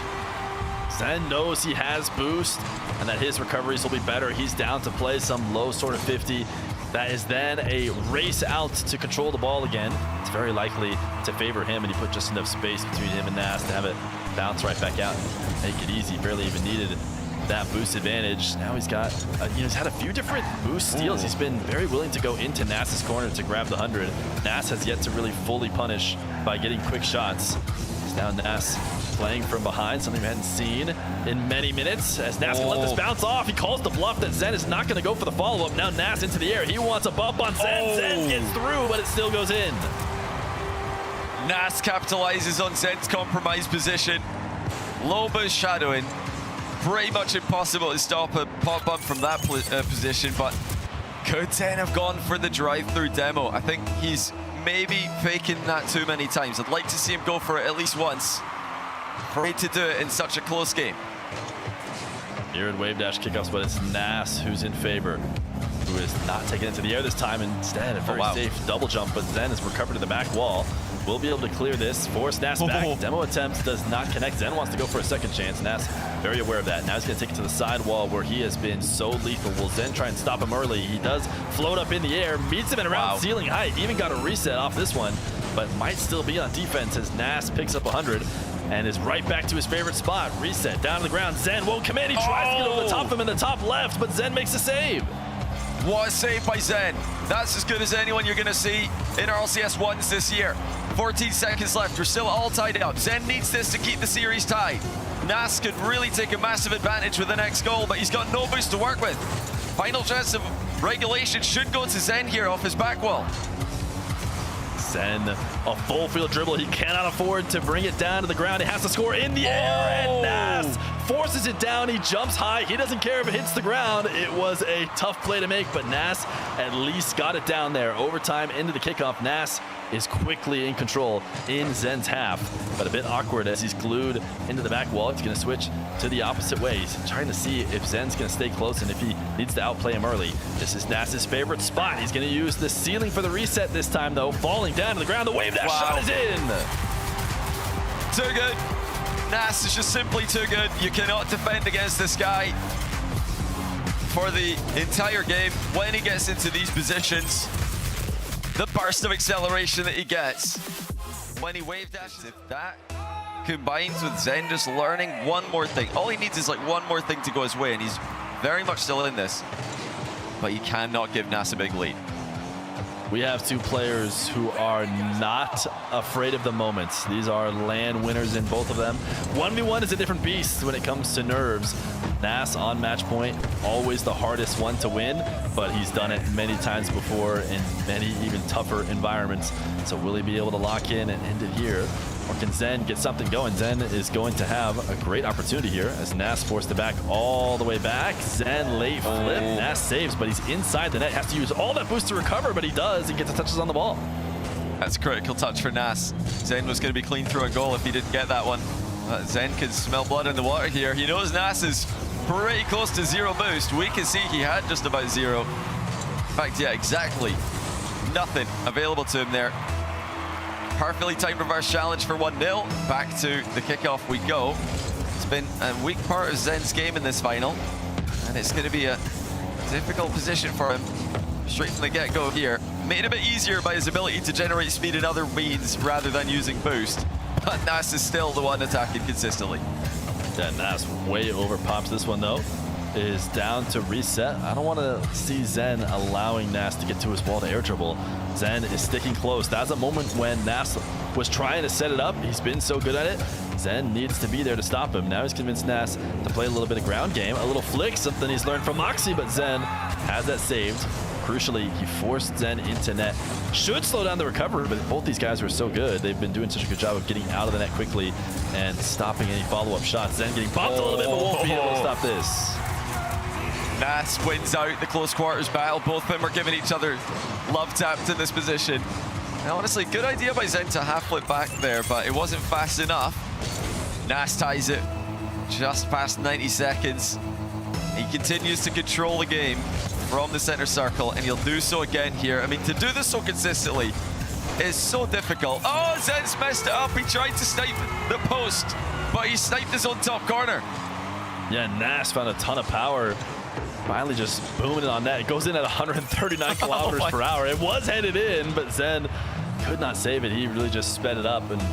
Zen knows he has boost and that his recoveries will be better. He's down to play some low sort of 50. That is then a race out to control the ball again. It's very likely to favor him, and he put just enough space between him and Nass to have it bounce right back out and make it easy. Barely even needed that boost advantage. Now he's got, he's had a few different boost steals. He's been very willing to go into Nass's corner to grab the 100. Nass has yet to really fully punish by getting quick shots. It's now Nass playing from behind, something we hadn't seen in many minutes. As Nass can let this bounce off, he calls the bluff that Zen is not going to go for the follow-up. Now Nass into the air. He wants a bump on Zen. Zen gets through, but it still goes in. Nass capitalizes on Zen's compromised position. Low boost shadowing. Pretty much impossible to stop a pop bump from that position, but could Zen have gone for the drive-through demo? I think he's maybe faking that too many times. I'd like to see him go for it at least once. Afraid to do it in such a close game. Mirrored wave dash kickoffs, but it's Nass who's in favor, who is not taking it to the air this time. Instead, a very safe double jump, but Zen is recovered to the back wall. Will be able to clear this, force Nass back. Demo attempt does not connect. Zen wants to go for a second chance. Nass very aware of that. Now he's going to take it to the side wall where he has been so lethal. Will Zen try and stop him early? He does float up in the air, meets him at around ceiling height. Even got a reset off this one, but might still be on defense as Nass picks up 100 and is right back to his favorite spot. Reset, down to the ground. Zen won't come in. He tries to get over the top of him in the top left, but Zen makes a save. What a save by Zen. That's as good as anyone you're going to see in RLCS 1s this year. 14 seconds left. We're still all tied up. Zen needs this to keep the series tied. Nass could really take a massive advantage with the next goal, but he's got no boost to work with. Final chance of regulation should go to Zen here off his back wall. Zen, a full field dribble. He cannot afford to bring it down to the ground. He has to score in the air, and Nass forces it down. He jumps high. He doesn't care if it hits the ground. It was a tough play to make, but Nass at least got it down there. Overtime into the kickoff. Nass is quickly in control in Zen's half, but a bit awkward as he's glued into the back wall. He's going to switch to the opposite way. He's trying to see if Zen's going to stay close and if he needs to outplay him early. This is Nass's favorite spot. He's going to use the ceiling for the reset this time, though. Falling down to the ground. The wave dash shot is in. too good. Nass is just simply too good. You cannot defend against this guy for the entire game. When he gets into these positions, the burst of acceleration that he gets when he wave dashes, if that combines with Zen just learning one more thing. All he needs is like one more thing to go his way, and he's very much still in this. But you cannot give Nass a big lead. We have two players who are not afraid of the moments. These are LAN winners in both of them. 1v1 is a different beast when it comes to nerves. Nass on match point, always the hardest one to win, but he's done it many times before in many even tougher environments. So will he be able to lock in and end it here? Or can Zen get something going? Zen is going to have a great opportunity here as Nass forced it back all the way back. Zen late flip. Nass saves, but he's inside the net. Has to use all that boost to recover, but he does and gets the touches on the ball. That's a critical touch for Nass. Zen was going to be clean through a goal if he didn't get that one. Zen can smell blood in the water here. He knows Nass is pretty close to zero boost. We can see he had just about zero. In fact, yeah, exactly. Nothing available to him there. Perfectly timed reverse challenge for 1-0. Back to the kickoff we go. It's been a weak part of Zen's game in this final, and it's going to be a difficult position for him straight from the get-go here. Made a bit easier by his ability to generate speed in other means rather than using boost, but Nass is still the one attacking consistently. Yeah, Nass way over pops this one though. Is down to reset. I don't want to see Zen allowing Nass to get to his wall to air dribble. Zen is sticking close. That's a moment when Nass was trying to set it up. He's been so good at it. Zen needs to be there to stop him. Now he's convinced Nass to play a little bit of ground game, a little flick, something he's learned from Moxie, but Zen has that saved. Crucially, he forced Zen into net. Should slow down the recovery, but both these guys are so good. They've been doing such a good job of getting out of the net quickly and stopping any follow-up shots. Zen getting bumped a little bit, but won't be able to stop this. Nass wins out the close quarters battle. Both of them are giving each other love taps in this position. And honestly, good idea by Zen to half flip back there, but it wasn't fast enough. Nass ties it just past 90 seconds. He continues to control the game from the center circle, and he'll do so again here. I mean, to do this so consistently is so difficult. Oh, Zen's messed it up. He tried to snipe the post, but he sniped his own top corner. Yeah, Nass found a ton of power. Finally just booming it on net. It goes in at 139 kilometers per hour. It was headed in, but Zen could not save it. He really just sped it up and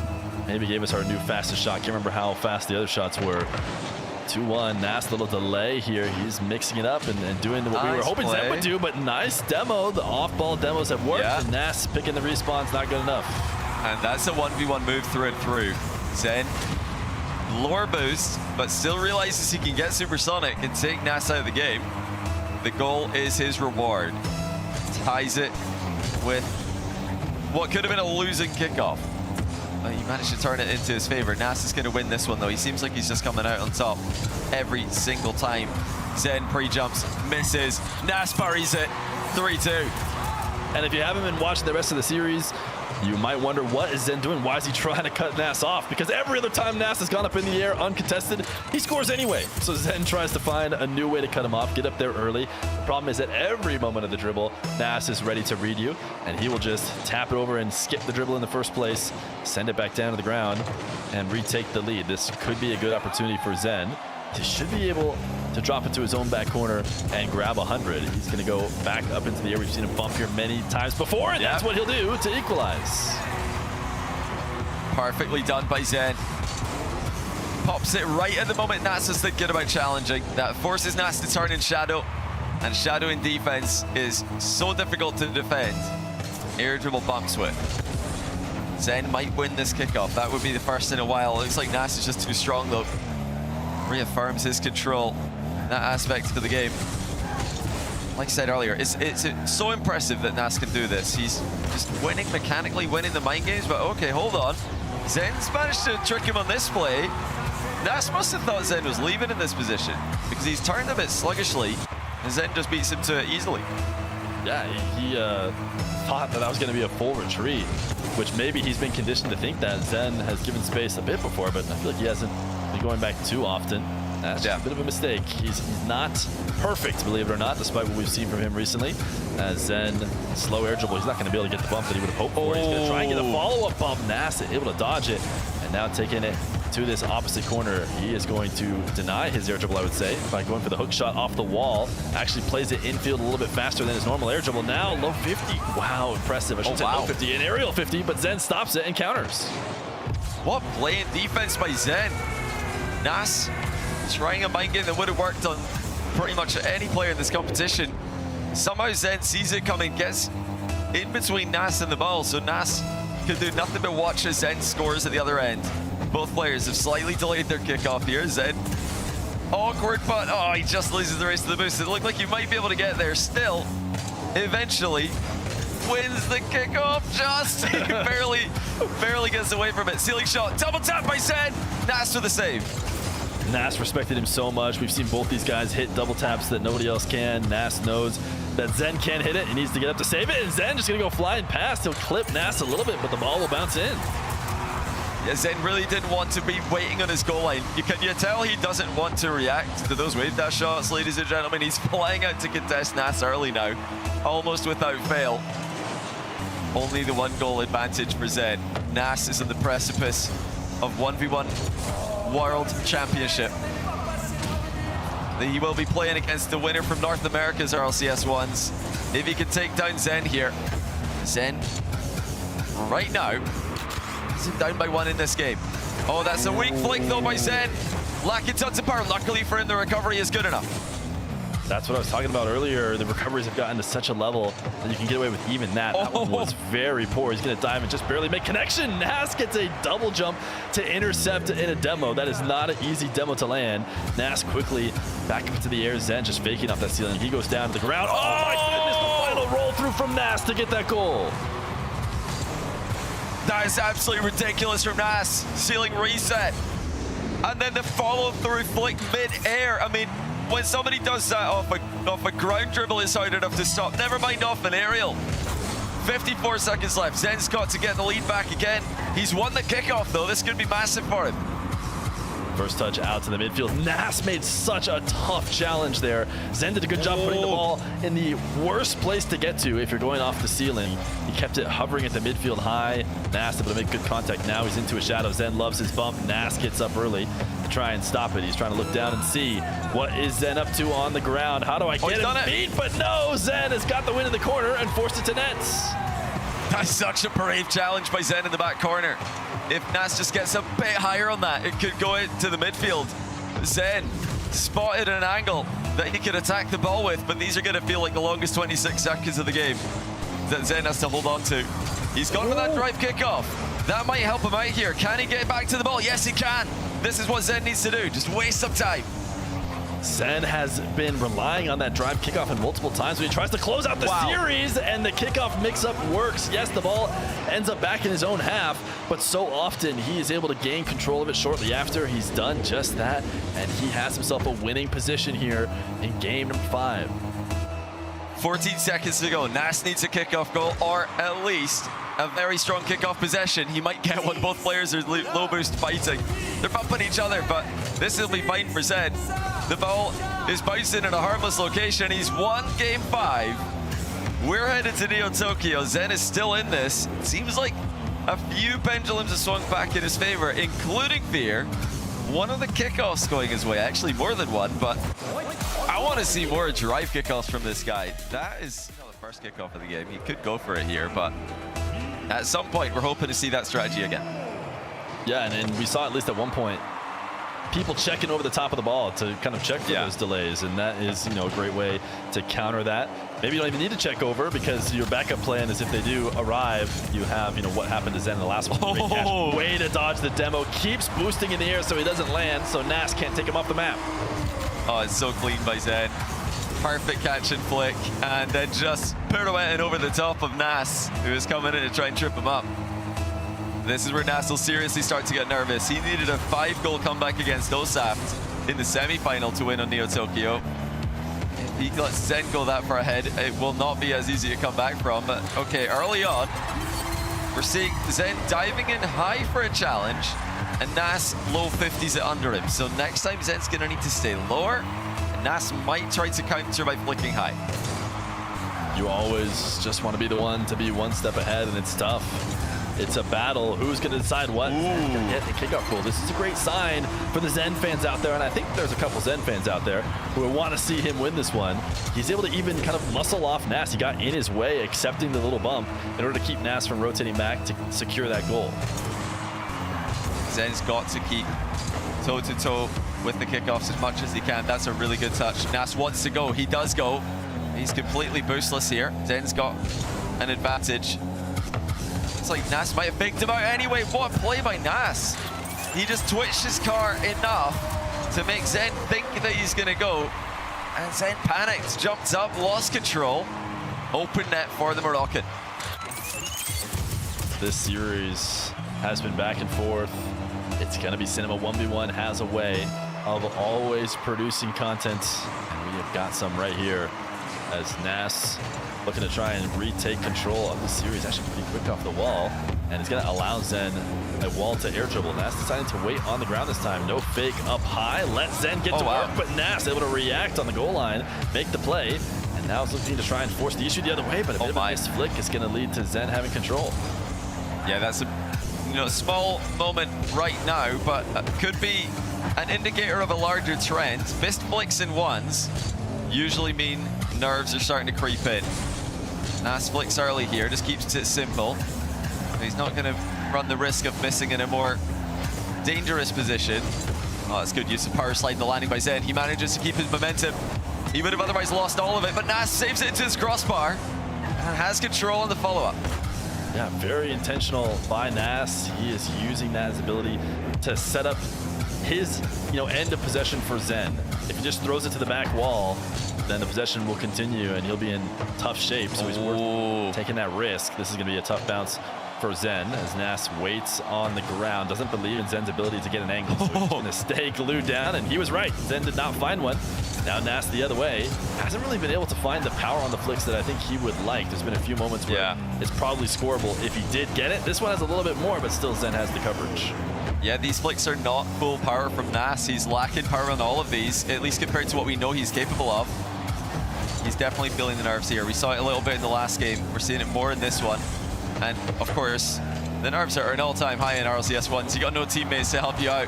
maybe gave us our new fastest shot. Can't remember how fast the other shots were. 2-1, Nass, little delay here. He's mixing it up and doing what we were hoping Zen would do, but nice demo. The off-ball demos have worked, and Nass picking the respawn's not good enough. And that's a 1v1 move through and through. Zen, lower boost, but still realizes he can get supersonic and take Nass out of the game. The goal is his reward. Ties it with what could have been a losing kickoff. He managed to turn it into his favor. Nass is going to win this one, though. He seems like he's just coming out on top every single time. Zen pre-jumps, misses. Nass buries it. 3-2. And if you haven't been watching the rest of the series, you might wonder, what is Zen doing? Why is he trying to cut Nass off? Because every other time Nass has gone up in the air uncontested, he scores anyway. So Zen tries to find a new way to cut him off, get up there early. The problem is that every moment of the dribble, Nass is ready to read you, and he will just tap it over and skip the dribble in the first place, send it back down to the ground, and retake the lead. This could be a good opportunity for Zen. He should be able to drop into his own back corner and grab 100. He's going to go back up into the air. We've seen him bump here many times before, and that's what he'll do to equalize. Perfectly done by Zen. Pops it right at the moment Nass is thinking about challenging. That forces Nass to turn in shadow, and shadow in defense is so difficult to defend. Air dribble bumps with. Zen might win this kickoff. That would be the first in a while. It looks like Nass is just too strong, though. Reaffirms his control in that aspect of the game. Like I said earlier, it's so impressive that Nass can do this. He's just winning, mechanically winning the mind games, but okay, hold on. Zen's managed to trick him on this play. Nass must have thought Zen was leaving in this position because he's turned a bit sluggishly, and Zen just beats him to it easily. Yeah, he thought that was going to be a full retreat, which maybe he's been conditioned to think that Zen has given space a bit before, but I feel like he hasn't been going back too often. That's just a bit of a mistake. He's not perfect, believe it or not, despite what we've seen from him recently. As Zen, slow air dribble, he's not going to be able to get the bump that he would have hoped for. He's going to try and get a follow-up bump. Nass able to dodge it, and now taking it to this opposite corner. He is going to deny his air dribble, I would say, by going for the hook shot off the wall. Actually plays it infield a little bit faster than his normal air dribble. Now low 50. Wow, impressive. I should say low 50, an aerial 50, but Zen stops it and counters. What play and defense by Zen. Nass trying a mind game that would have worked on pretty much any player in this competition. Somehow Zen sees it coming, gets in between Nass and the ball, so Nass could do nothing but watch as Zen scores at the other end. Both players have slightly delayed their kickoff here. Zen, awkward, but oh, he just loses the race to the boost. It looked like he might be able to get there still. Eventually wins the kickoff just. He barely gets away from it. Ceiling shot, double tap by Zen. Nass with the save. Nass respected him so much. We've seen both these guys hit double taps that nobody else can. Nass knows that Zen can't hit it. He needs to get up to save it, and Zen just gonna go flying past. He'll clip Nass a little bit, but the ball will bounce in. Yeah, Zen really didn't want to be waiting on his goal line. You tell he doesn't want to react to those wave dash shots, ladies and gentlemen. He's flying out to contest Nass early now, almost without fail. Only the 1 goal advantage for Zen. Nass is on the precipice of 1v1 World Championship. He will be playing against the winner from North America's RLCS 1s. If he can take down Zen here. Zen, right now, is down by 1 in this game. Oh, that's a weak flick though by Zen. Lacking tons of power. Luckily for him, the recovery is good enough. That's what I was talking about earlier. The recoveries have gotten to such a level that you can get away with even that. That one was very poor. He's going to dive and just barely make connection. Nass gets a double jump to intercept in a demo. That is not an easy demo to land. Nass quickly back up to the air. Zen just faking off that ceiling. He goes down to the ground. Oh my goodness, the final roll through from Nass to get that goal. That is absolutely ridiculous from Nass. Ceiling reset. And then the follow through flick mid-air. I mean, when somebody does that off a ground dribble, it's hard enough to stop. Never mind off an aerial. 54 seconds left. Zen's got to get the lead back again. He's won the kickoff, though. This could be massive for him. First touch out to the midfield. Nass made such a tough challenge there. Zen did a good job putting the ball in the worst place to get to if you're going off the ceiling. He kept it hovering at the midfield high. Nass able to make good contact. Now he's into a shadow. Zen loves his bump. Nass gets up early to try and stop it. He's trying to look down and see what is Zen up to on the ground. How do I get him beat? But no, Zen has got the win in the corner and forced it to nets. That's such a brave challenge by Zen in the back corner. If Nass just gets a bit higher on that, it could go into the midfield. Zen spotted an angle that he could attack the ball with, but these are going to feel like the longest 26 seconds of the game that Zen has to hold on to. He's gone for that drive kickoff. That might help him out here. Can he get back to the ball? Yes, he can. This is what Zen needs to do. Just waste some time. Zen has been relying on that drive kickoff in multiple times when he tries to close out the series, and the kickoff mix-up works. Yes, the ball ends up back in his own half, but so often he is able to gain control of it shortly after. He's done just that, and he has himself a winning position here in game number 5. 14 seconds to go. Nass needs a kickoff goal, or at least a very strong kickoff possession. He might get one. Both players are low boost fighting. They're bumping each other, but this will be fine for Zen. The ball is bouncing in a harmless location. He's won game 5. We're headed to Neo Tokyo. Zen is still in this. It seems like a few pendulums have swung back in his favor, including Fear. One of the kickoffs going his way, actually more than one, but I want to see more drive kickoffs from this guy. That is the first kickoff of the game. He could go for it here, but at some point, we're hoping to see that strategy again. Yeah, and we saw at least at one point people checking over the top of the ball to kind of check for those delays, and that is, a great way to counter that. Maybe you don't even need to check over because your backup plan is if they do arrive, you have, what happened to Zen in the last one. Way to dodge the demo. Keeps boosting in the air so he doesn't land, so Nass can't take him off the map. Oh, it's so clean by Zen. Perfect catch and flick, and then just pirouetting over the top of Nass, who is coming in to try and trip him up. This is where Nass will seriously start to get nervous. He needed a 5-goal comeback against Osaft in the semi-final to win on Neo Tokyo. If he lets Zen go that far ahead, it will not be as easy to come back from. But okay, early on, we're seeing Zen diving in high for a challenge. and Nass low 50s at under him. So next time Zen's gonna need to stay lower, and Nass might try to counter by flicking high. You always just want to be the one to be one step ahead, and it's tough. It's a battle. Who's going to decide what? Zen's going to get the kickoff goal. This is a great sign for the Zen fans out there, and I think there's a couple Zen fans out there who want to see him win this one. He's able to even kind of muscle off Nass. He got in his way, accepting the little bump in order to keep Nass from rotating back to secure that goal. Zen's got to keep toe-to-toe with the kickoffs as much as he can. That's a really good touch. Nass wants to go. He does go. He's completely boostless here. Zen's got an advantage. It's like Nass might have picked him out anyway. What a play by Nass. He just twitched his car enough to make Zen think that he's going to go. And Zen panicked, jumped up, lost control. Open net for the Moroccan. This series has been back and forth. It's going to be Cinema 1v1 has a way of always producing content. And we have got some right here as Nass looking to try and retake control of the series. Actually pretty quick off the wall. And it's going to allow Zen a wall to air dribble. Nass deciding to wait on the ground this time. No fake up high. Let Zen get to work, but Nass able to react on the goal line, make the play. And now it's looking to try and force the issue the other way, but a bit of a missed flick is going to lead to Zen having control. Yeah, that's a small moment right now, but could be an indicator of a larger trend. Missed flicks in ones usually mean nerves are starting to creep in. Nass flicks early here, just keeps it simple. He's not going to run the risk of missing in a more dangerous position. Oh, that's good use of power slide, the landing by Zen. He manages to keep his momentum. He would have otherwise lost all of it, but Nass saves it into his crossbar and has control on the follow-up. Yeah, very intentional by Nass. He is using that ability to set up his end of possession for Zen. If he just throws it to the back wall, then the possession will continue and he'll be in tough shape. So he's worth taking that risk. This is going to be a tough bounce for Zen as Nass waits on the ground. Doesn't believe in Zen's ability to get an angle. So he's going to stay glued down, and he was right. Zen did not find one. Now Nass the other way. Hasn't really been able to find the power on the flicks that I think he would like. There's been a few moments where it's probably scoreable if he did get it. This one has a little bit more, but still Zen has the coverage. Yeah, these flicks are not full power from Nass. He's lacking power on all of these, at least compared to what we know he's capable of. He's definitely feeling the nerves here. We saw it a little bit in the last game. We're seeing it more in this one. And of course, the nerves are an all-time high in RLCS 1. So you got no teammates to help you out.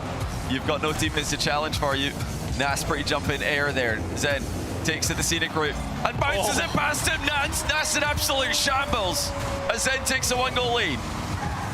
You've got no teammates to challenge for you. Nass pretty jump in air there. Zen takes to the scenic route and bounces it past him. Nass in absolute shambles as Zen takes a 1-goal lead.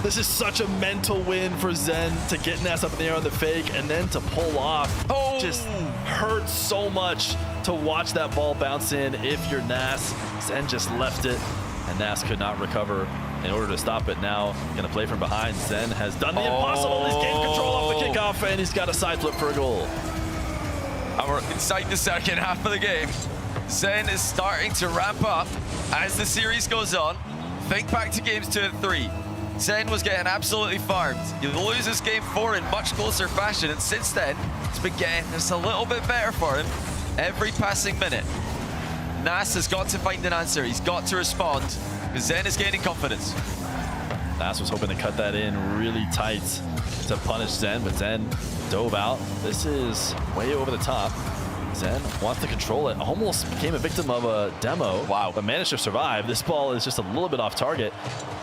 This is such a mental win for Zen to get Nass up in the air on the fake and then to pull off. Just hurts so much to watch that ball bounce in. If you're Nass, Zen just left it and Nass could not recover in order to stop it. Now gonna play from behind. Zen has done the impossible. He's gained control off the kickoff and he's got a side flip for a goal. And we're inside the second half of the game. Zen is starting to ramp up as the series goes on. Think back to games 2 and 3. Zen was getting absolutely farmed. He loses game 4 in much closer fashion, and since then, it's been getting just a little bit better for him every passing minute. Nass has got to find an answer. He's got to respond, because Zen is gaining confidence. Nass was hoping to cut that in really tight to punish Zen, but Zen dove out. This is way over the top. Zen wants to control it. Almost became a victim of a demo. Wow. But managed to survive. This ball is just a little bit off target.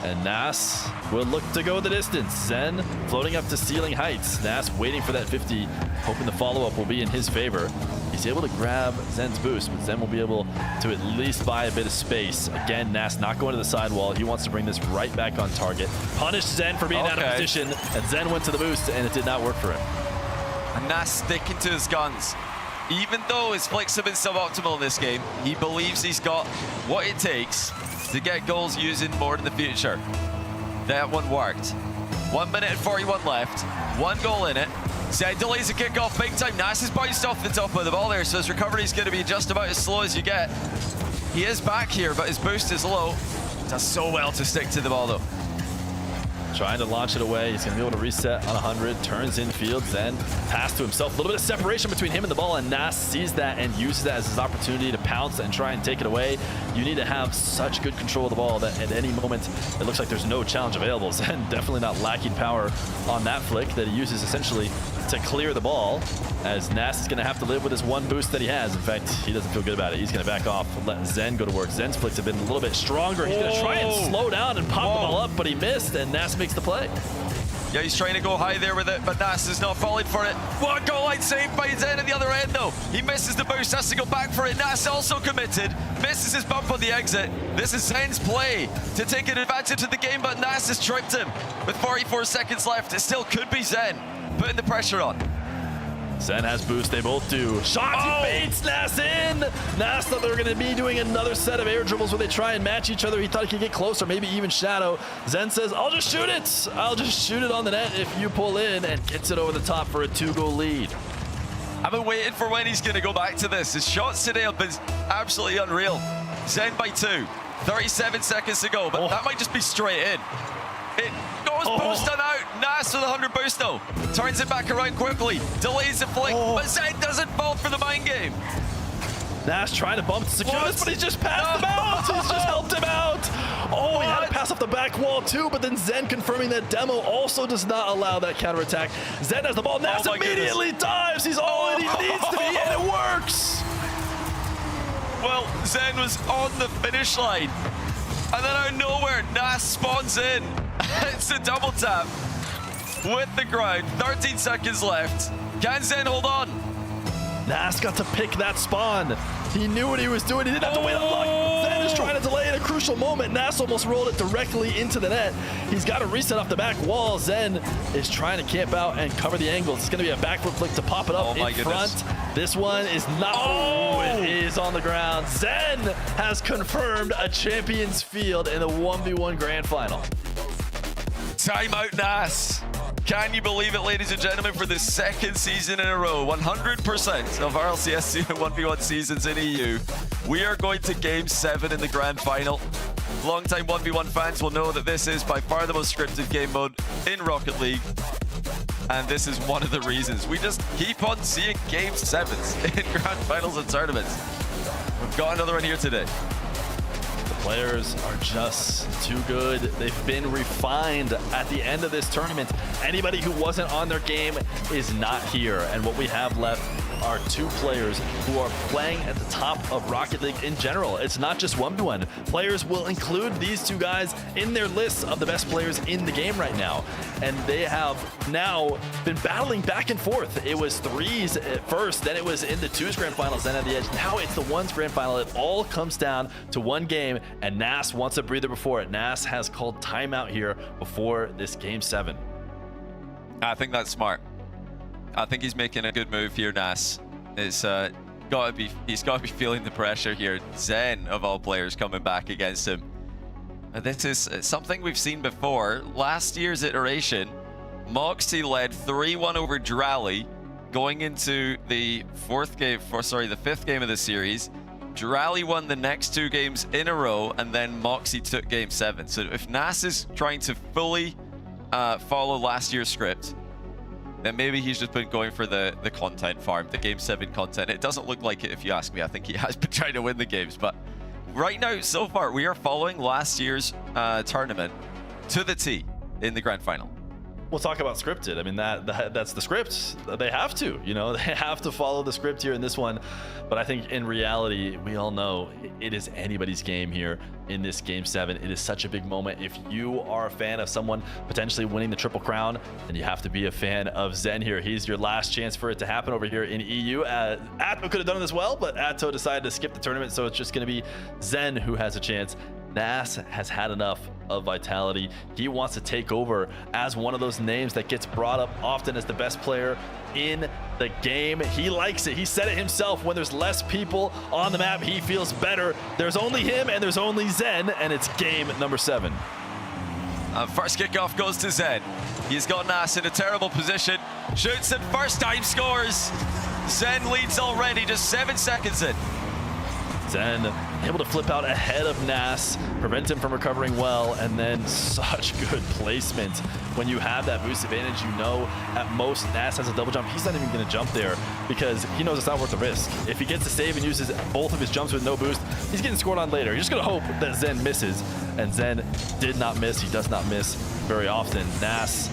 And Nass will look to go the distance. Zen floating up to ceiling heights. Nass waiting for that 50, hoping the follow-up will be in his favor. He's able to grab Zen's boost, but Zen will be able to at least buy a bit of space. Again, Nass not going to the sidewall. He wants to bring this right back on target. Punish Zen for being out of position, and Zen went to the boost, and it did not work for him. And Nass sticking to his guns. Even though his flicks have been suboptimal in this game, he believes he's got what it takes to get goals using more in the future. That one worked. 1 minute and 41 left. 1 goal in it. Zen delays the kickoff big time. Nass is bounced off the top of the ball there, so his recovery is going to be just about as slow as you get. He is back here, but his boost is low. Does so well to stick to the ball, though. trying to launch it away. He's going to be able to reset on 100, turns in field, then pass to himself. A little bit of separation between him and the ball, and Nass sees that and uses that as his opportunity to pounce and try and take it away. You need to have such good control of the ball that at any moment it looks like there's no challenge available. Zen definitely not lacking power on that flick that he uses essentially to clear the ball, as Nass is going to have to live with his one boost that he has. In fact, he doesn't feel good about it. He's going to back off, let Zen go to work. Zen's flicks have been a little bit stronger. He's going to try and slow down and pop the ball up, but he missed, and Nass makes the play. Yeah, he's trying to go high there with it, but Nass is not falling for it. What goal line save by Zen at the other end, though. He misses the boost, has to go back for it. Nass also committed, misses his bump on the exit. This is Zen's play to take an advantage of the game, but Nass has tripped him. With 44 seconds left, it still could be Zen putting the pressure on. Zen has boost, they both do. Shots, he baits Nass in! Nass thought they were gonna be doing another set of air dribbles where they try and match each other. He thought he could get closer, maybe even shadow. Zen says, I'll just shoot it! I'll just shoot it on the net if you pull in, and gets it over the top for a 2-goal lead. I've been waiting for when he's gonna go back to this. His shots today have been absolutely unreal. Zen by 2, 37 seconds to go, but that might just be straight in. It goes post and out. Nass with 100 boost though. Turns it back around quickly. Delays the flick, but Zen doesn't fall for the mind game. Nass trying to bump to secure this, but he's just passed him out. He's just helped him out. Oh, he had to pass off the back wall too, but then Zen confirming that demo also does not allow that counterattack. Zen has the ball. Nass immediately dives. He's all he needs to be, and it works. Well, Zen was on the finish line, and then out of nowhere, Nass spawns in. It's a double tap with the ground. 13 seconds left. Can Zen hold on? Nass got to pick that spawn. He knew what he was doing. He didn't have to wait on luck. Zen is trying to delay at a crucial moment. Nass almost rolled it directly into the net. He's got to reset off the back wall. Zen is trying to camp out and cover the angles. It's going to be a backflip flick to pop it up in front. This one is not. Oh, it is on the ground. Zen has confirmed a champion's field in the 1v1 grand final. Timeout, Nass. Can you believe it, ladies and gentlemen, for the second season in a row, 100% of RLCS 1v1 seasons in EU. We are going to Game 7 in the grand final. Longtime 1v1 fans will know that this is by far the most scripted game mode in Rocket League. And this is one of the reasons. We just keep on seeing Game 7s in grand finals and tournaments. We've got another one here today. Players are just too good. They've been refined at the end of this tournament. Anybody who wasn't on their game is not here. And what we have left are 2 players who are playing at the top of Rocket League in general. It's not just 1v1. Players will include these 2 guys in their lists of the best players in the game right now. And they have now been battling back and forth. It was 3s at first, then it was in the 2s grand finals, then at the edge. Now it's the 1s grand final. It all comes down to one game, and Nass wants a breather before it. Nass has called timeout here before this Game 7. I think that's smart. I think he's making a good move here, Nass. He's got to be feeling the pressure here. Zen, of all players, coming back against him. This is something we've seen before. Last year's iteration, Moxie led 3-1 over Drally going into the fifth game of the series. Drally won the next 2 games in a row, and then Moxie took Game 7. So if Nass is trying to fully follow last year's script, then maybe he's just been going for the content farm, the Game 7 content. It doesn't look like it, if you ask me. I think he has been trying to win the games. But right now, so far, we are following last year's tournament to the T in the grand final. We'll talk about scripted. I mean, that's the script. They have to, you know, they have to follow the script here in this one. But I think in reality, we all know it is anybody's game here in this Game 7. It is such a big moment. If you are a fan of someone potentially winning the Triple Crown, then you have to be a fan of Zen here. He's your last chance for it to happen over here in EU. Atto could have done it as well, but Atto decided to skip the tournament, so it's just going to be Zen who has a chance. Nass has had enough of Vitality. He wants to take over as one of those names that gets brought up often as the best player in the game. He likes it. He said it himself. When there's less people on the map, he feels better. There's only him and there's only Zen, and it's game number 7. First kickoff goes to Zen. He's got Nass in a terrible position. Shoots it, first time scores. Zen leads already, just 7 seconds in. Zen able to flip out ahead of Nass, prevent him from recovering well, and then such good placement. When you have that boost advantage, you know at most Nass has a double jump. He's not even going to jump there because he knows it's not worth the risk. If he gets to save and uses both of his jumps with no boost, he's getting scored on later. You're just going to hope that Zen misses, and Zen did not miss. He does not miss very often. Nass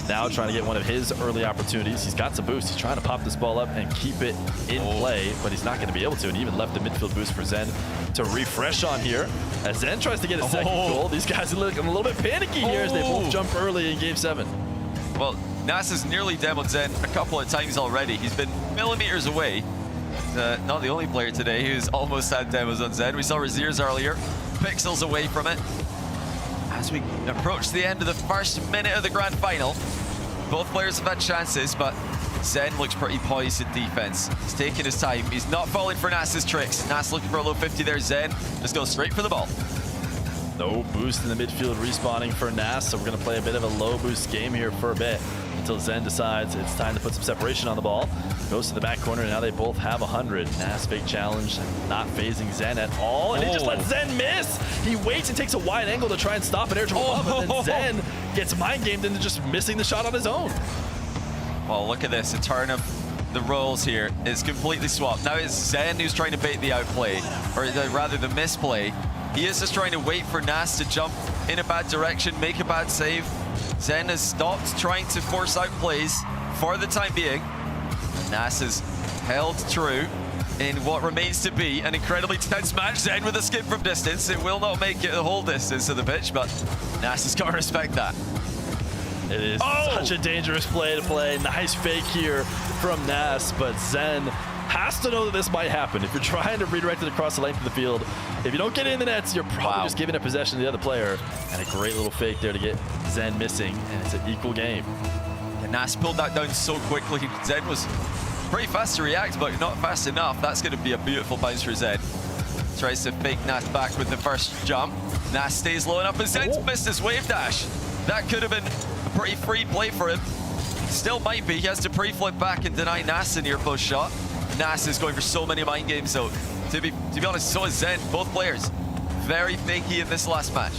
now trying to get one of his early opportunities. He's got some boost. He's trying to pop this ball up and keep it in play, but he's not going to be able to, and he even left the midfield boost for Zen to refresh on here. As Zen tries to get a second goal, these guys are looking a little bit panicky here as they both jump early in Game 7. Well, Nass has nearly demoed Zen a couple of times already. He's been millimeters away. Not the only player today who's almost had demos on Zen. We saw Razier's earlier, pixels away from it. As we approach the end of the first minute of the grand final, both players have had chances, but Zen looks pretty poised in defense. He's taking his time. He's not falling for Nass's tricks. Nass looking for a low 50 there. Zen just goes straight for the ball. No boost in the midfield respawning for Nass, so we're going to play a bit of a low boost game here for a bit until Zen decides it's time to put some separation on the ball. Goes to the back corner, and now they both have 100. Nass fake challenge, not phasing Zen at all, and he just lets Zen miss. He waits and takes a wide angle to try and stop an air dribble up, and then Zen gets mind gamed into just missing the shot on his own. Well, look at this. The turn of the roles here is completely swapped. Now it's Zen who's trying to bait the outplay, or rather the misplay. He is just trying to wait for Nass to jump in a bad direction, make a bad save. Zen has stopped trying to force out plays for the time being. Nass has held true in what remains to be an incredibly tense match. Zen with a skip from distance. It will not make it the whole distance of the pitch, but Nass has got to respect that. It is such a dangerous play to play. Nice fake here from Nass, but Zen has to know that this might happen. If you're trying to redirect it across the length of the field, if you don't get it in the nets, you're probably just giving a possession to the other player. And a great little fake there to get Zen missing, and it's an equal game. And Nass pulled that down so quickly. Zen was pretty fast to react, but not fast enough. That's going to be a beautiful bounce for Zen. Tries to fake Nass back with the first jump. Nass stays low enough, and Zen's missed his wave dash. That could have been a pretty free play for him. Still might be. He has to pre-flip back and deny Nass a near post shot. Nass is going for so many mind games, so to be honest, so is Zen. Both players very fakey in this last match.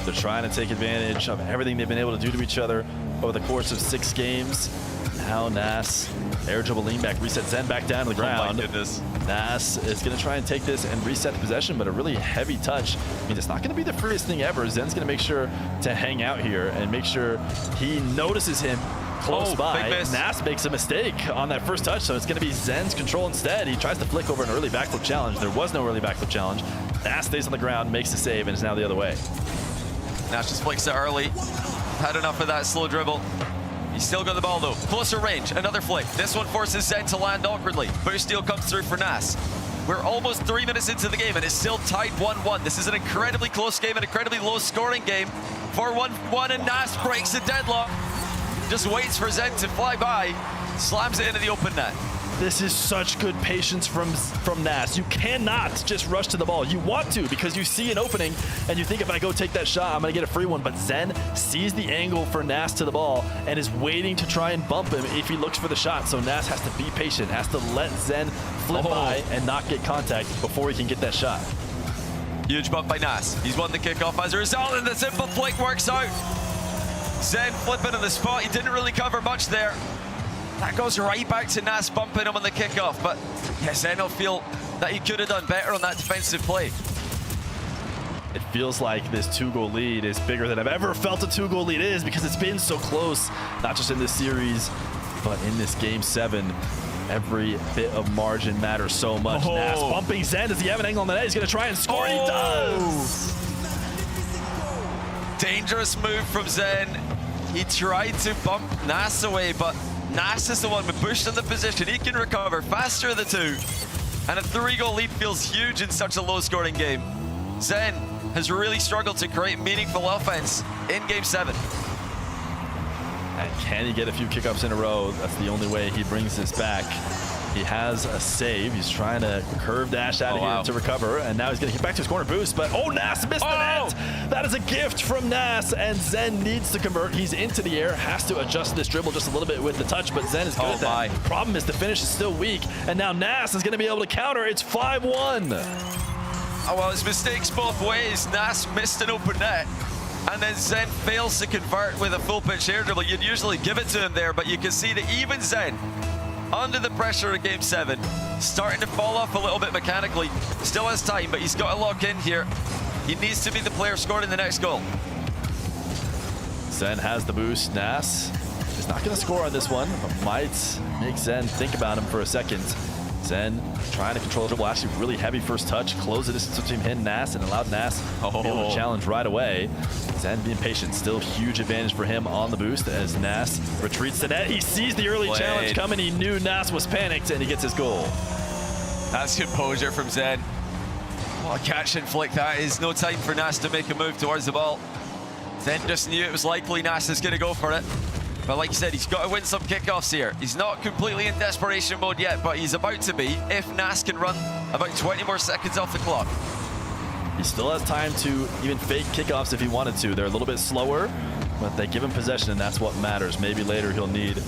They're trying to take advantage of everything they've been able to do to each other over the course of 6 games. Now Nass, air dribble lean back, reset Zen back down to the ground. Oh my goodness. Nass is going to try and take this and reset the possession, but a really heavy touch. I mean, it's not going to be the freest thing ever. Zen's going to make sure to hang out here and make sure he notices him close by. Nass makes a mistake on that first touch, so it's going to be Zen's control instead. He tries to flick over an early backflip challenge. There was no early backflip challenge. Nass stays on the ground, makes the save, and is now the other way. Nass just flicks it early. Had enough of that slow dribble. He's still got the ball though. Closer range, another flick. This one forces Zen to land awkwardly. Boost steal comes through for Nass. We're almost 3 minutes into the game and it's still tied 1-1. This is an incredibly close game, an incredibly low scoring game for 1-1, and Nass breaks the deadlock. Just waits for Zen to fly by, slams it into the open net. This is such good patience from Nass. You cannot just rush to the ball. You want to because you see an opening and you think if I go take that shot, I'm going to get a free one. But Zen sees the angle for Nass to the ball and is waiting to try and bump him if he looks for the shot. So Nass has to be patient, has to let Zen flip by and not get contact before he can get that shot. Huge bump by Nass. He's won the kickoff as a result, and the simple flick works out. Zen flipping on the spot. He didn't really cover much there. That goes right back to Nass bumping him on the kickoff, but yeah, Zen will feel that he could have done better on that defensive play. It feels like this 2-goal lead is bigger than I've ever felt a 2-goal lead is because it's been so close, not just in this series, but in this Game 7. Every bit of margin matters so much. Nass bumping Zen. Does he have an angle on the net? He's going to try and score. He does! Dangerous move from Zen. He tried to bump Nass away, but Nass is the one with Bush in the position. He can recover faster of the two. And a 3-goal lead feels huge in such a low-scoring game. Zen has really struggled to create meaningful offense in Game 7. And can he get a few kickoffs in a row? That's the only way he brings this back. He has a save. He's trying to curve dash out of here to recover. And now he's going to get back to his corner boost. But Nass missed the net. That is a gift from Nass. And Zen needs to convert. He's into the air. Has to adjust this dribble just a little bit with the touch. But Zen is good at that. Problem is the finish is still weak. And now Nass is going to be able to counter. It's 5-1. Oh, well, it's mistakes both ways. Nass missed an open net, and then Zen fails to convert with a full pitch air dribble. You'd usually give it to him there, but you can see that even Zen, under the pressure of Game 7, starting to fall off a little bit mechanically. Still has time, but he's got to lock in here. He needs to be the player scoring the next goal. Zen has the boost. Nass is not going to score on this one, but might make Zen think about him for a second. Zen trying to control the dribble. Actually, really heavy first touch. Close the distance between him and Nass, and allowed Nass to be able to challenge right away. Zen being patient. Still huge advantage for him on the boost as Nass retreats to net. He sees the early challenge coming. He knew Nass was panicked, and he gets his goal. That's composure from Zen. What a catch and flick that is. No time for Nass to make a move towards the ball. Zen just knew it was likely Nass is going to go for it. But like you said, he's got to win some kickoffs here. He's not completely in desperation mode yet, but he's about to be if Nass can run about 20 more seconds off the clock. He still has time to even fake kickoffs if he wanted to. They're a little bit slower, but they give him possession, and that's what matters. Maybe later he'll need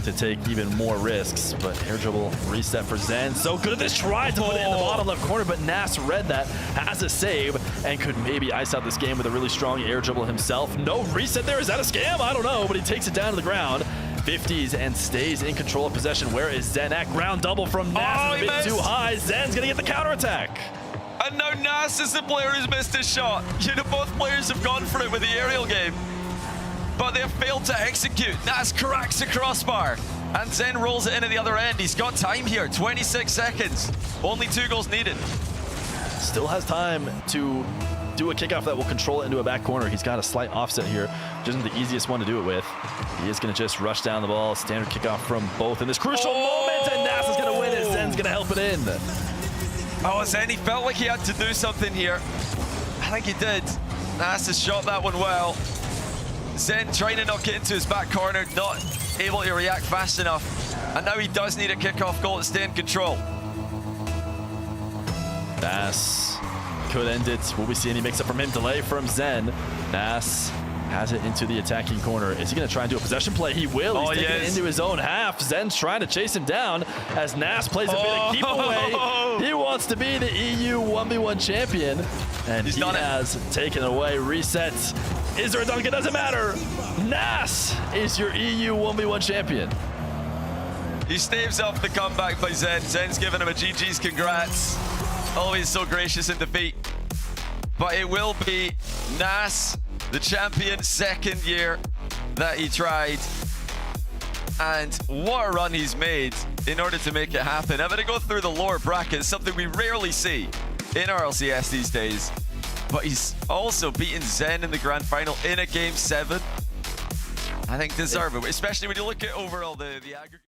to take even more risks, but air dribble reset for Zen. So good at this try to put it in the bottom left corner, but Nass read that, has a save, and could maybe ice out this game with a really strong air dribble himself. No reset there. Is that a scam? I don't know, but he takes it down to the ground. 50s and stays in control of possession. Where is Zen at? Ground double from Nass, a bit too high. Zen's gonna get the counterattack. And now Nass is the player who's missed his shot. You know, both players have gone for it with the aerial game, but they've failed to execute. Nass cracks the crossbar, and Zen rolls it in at the other end. He's got time here, 26 seconds. Only 2 goals needed. Still has time to do a kickoff that will control it into a back corner. He's got a slight offset here, which isn't the easiest one to do it with. He is going to just rush down the ball. Standard kickoff from both in this crucial moment, and Nass is going to win it. Zen's going to help it in. Oh, Zen, he felt like he had to do something here. I think he did. Nass has shot that one well. Zen trying to knock it into his back corner, not able to react fast enough. And now he does need a kickoff goal to stay in control. Nass could end it. Will we see any mix-up from him? Delay from Zen. Nass has it into the attacking corner. Is he going to try and do a possession play? He will. He's taking it into his own half. Zen's trying to chase him down as Nass plays a bit of keep away. He wants to be the EU 1v1 champion, and he has taken away. Resets. Is there a dunk? It doesn't matter. Nass is your EU 1v1 champion. He staves off the comeback by Zen. Zen's giving him a GG's congrats. Always so gracious in defeat. But it will be Nass, the champion, second year that he tried. And what a run he's made in order to make it happen. I'm going to go through the lower brackets, something we rarely see in RLCS these days. But he's also beaten Zen in the grand final in a Game 7. I think deserving, especially when you look at overall the aggregate.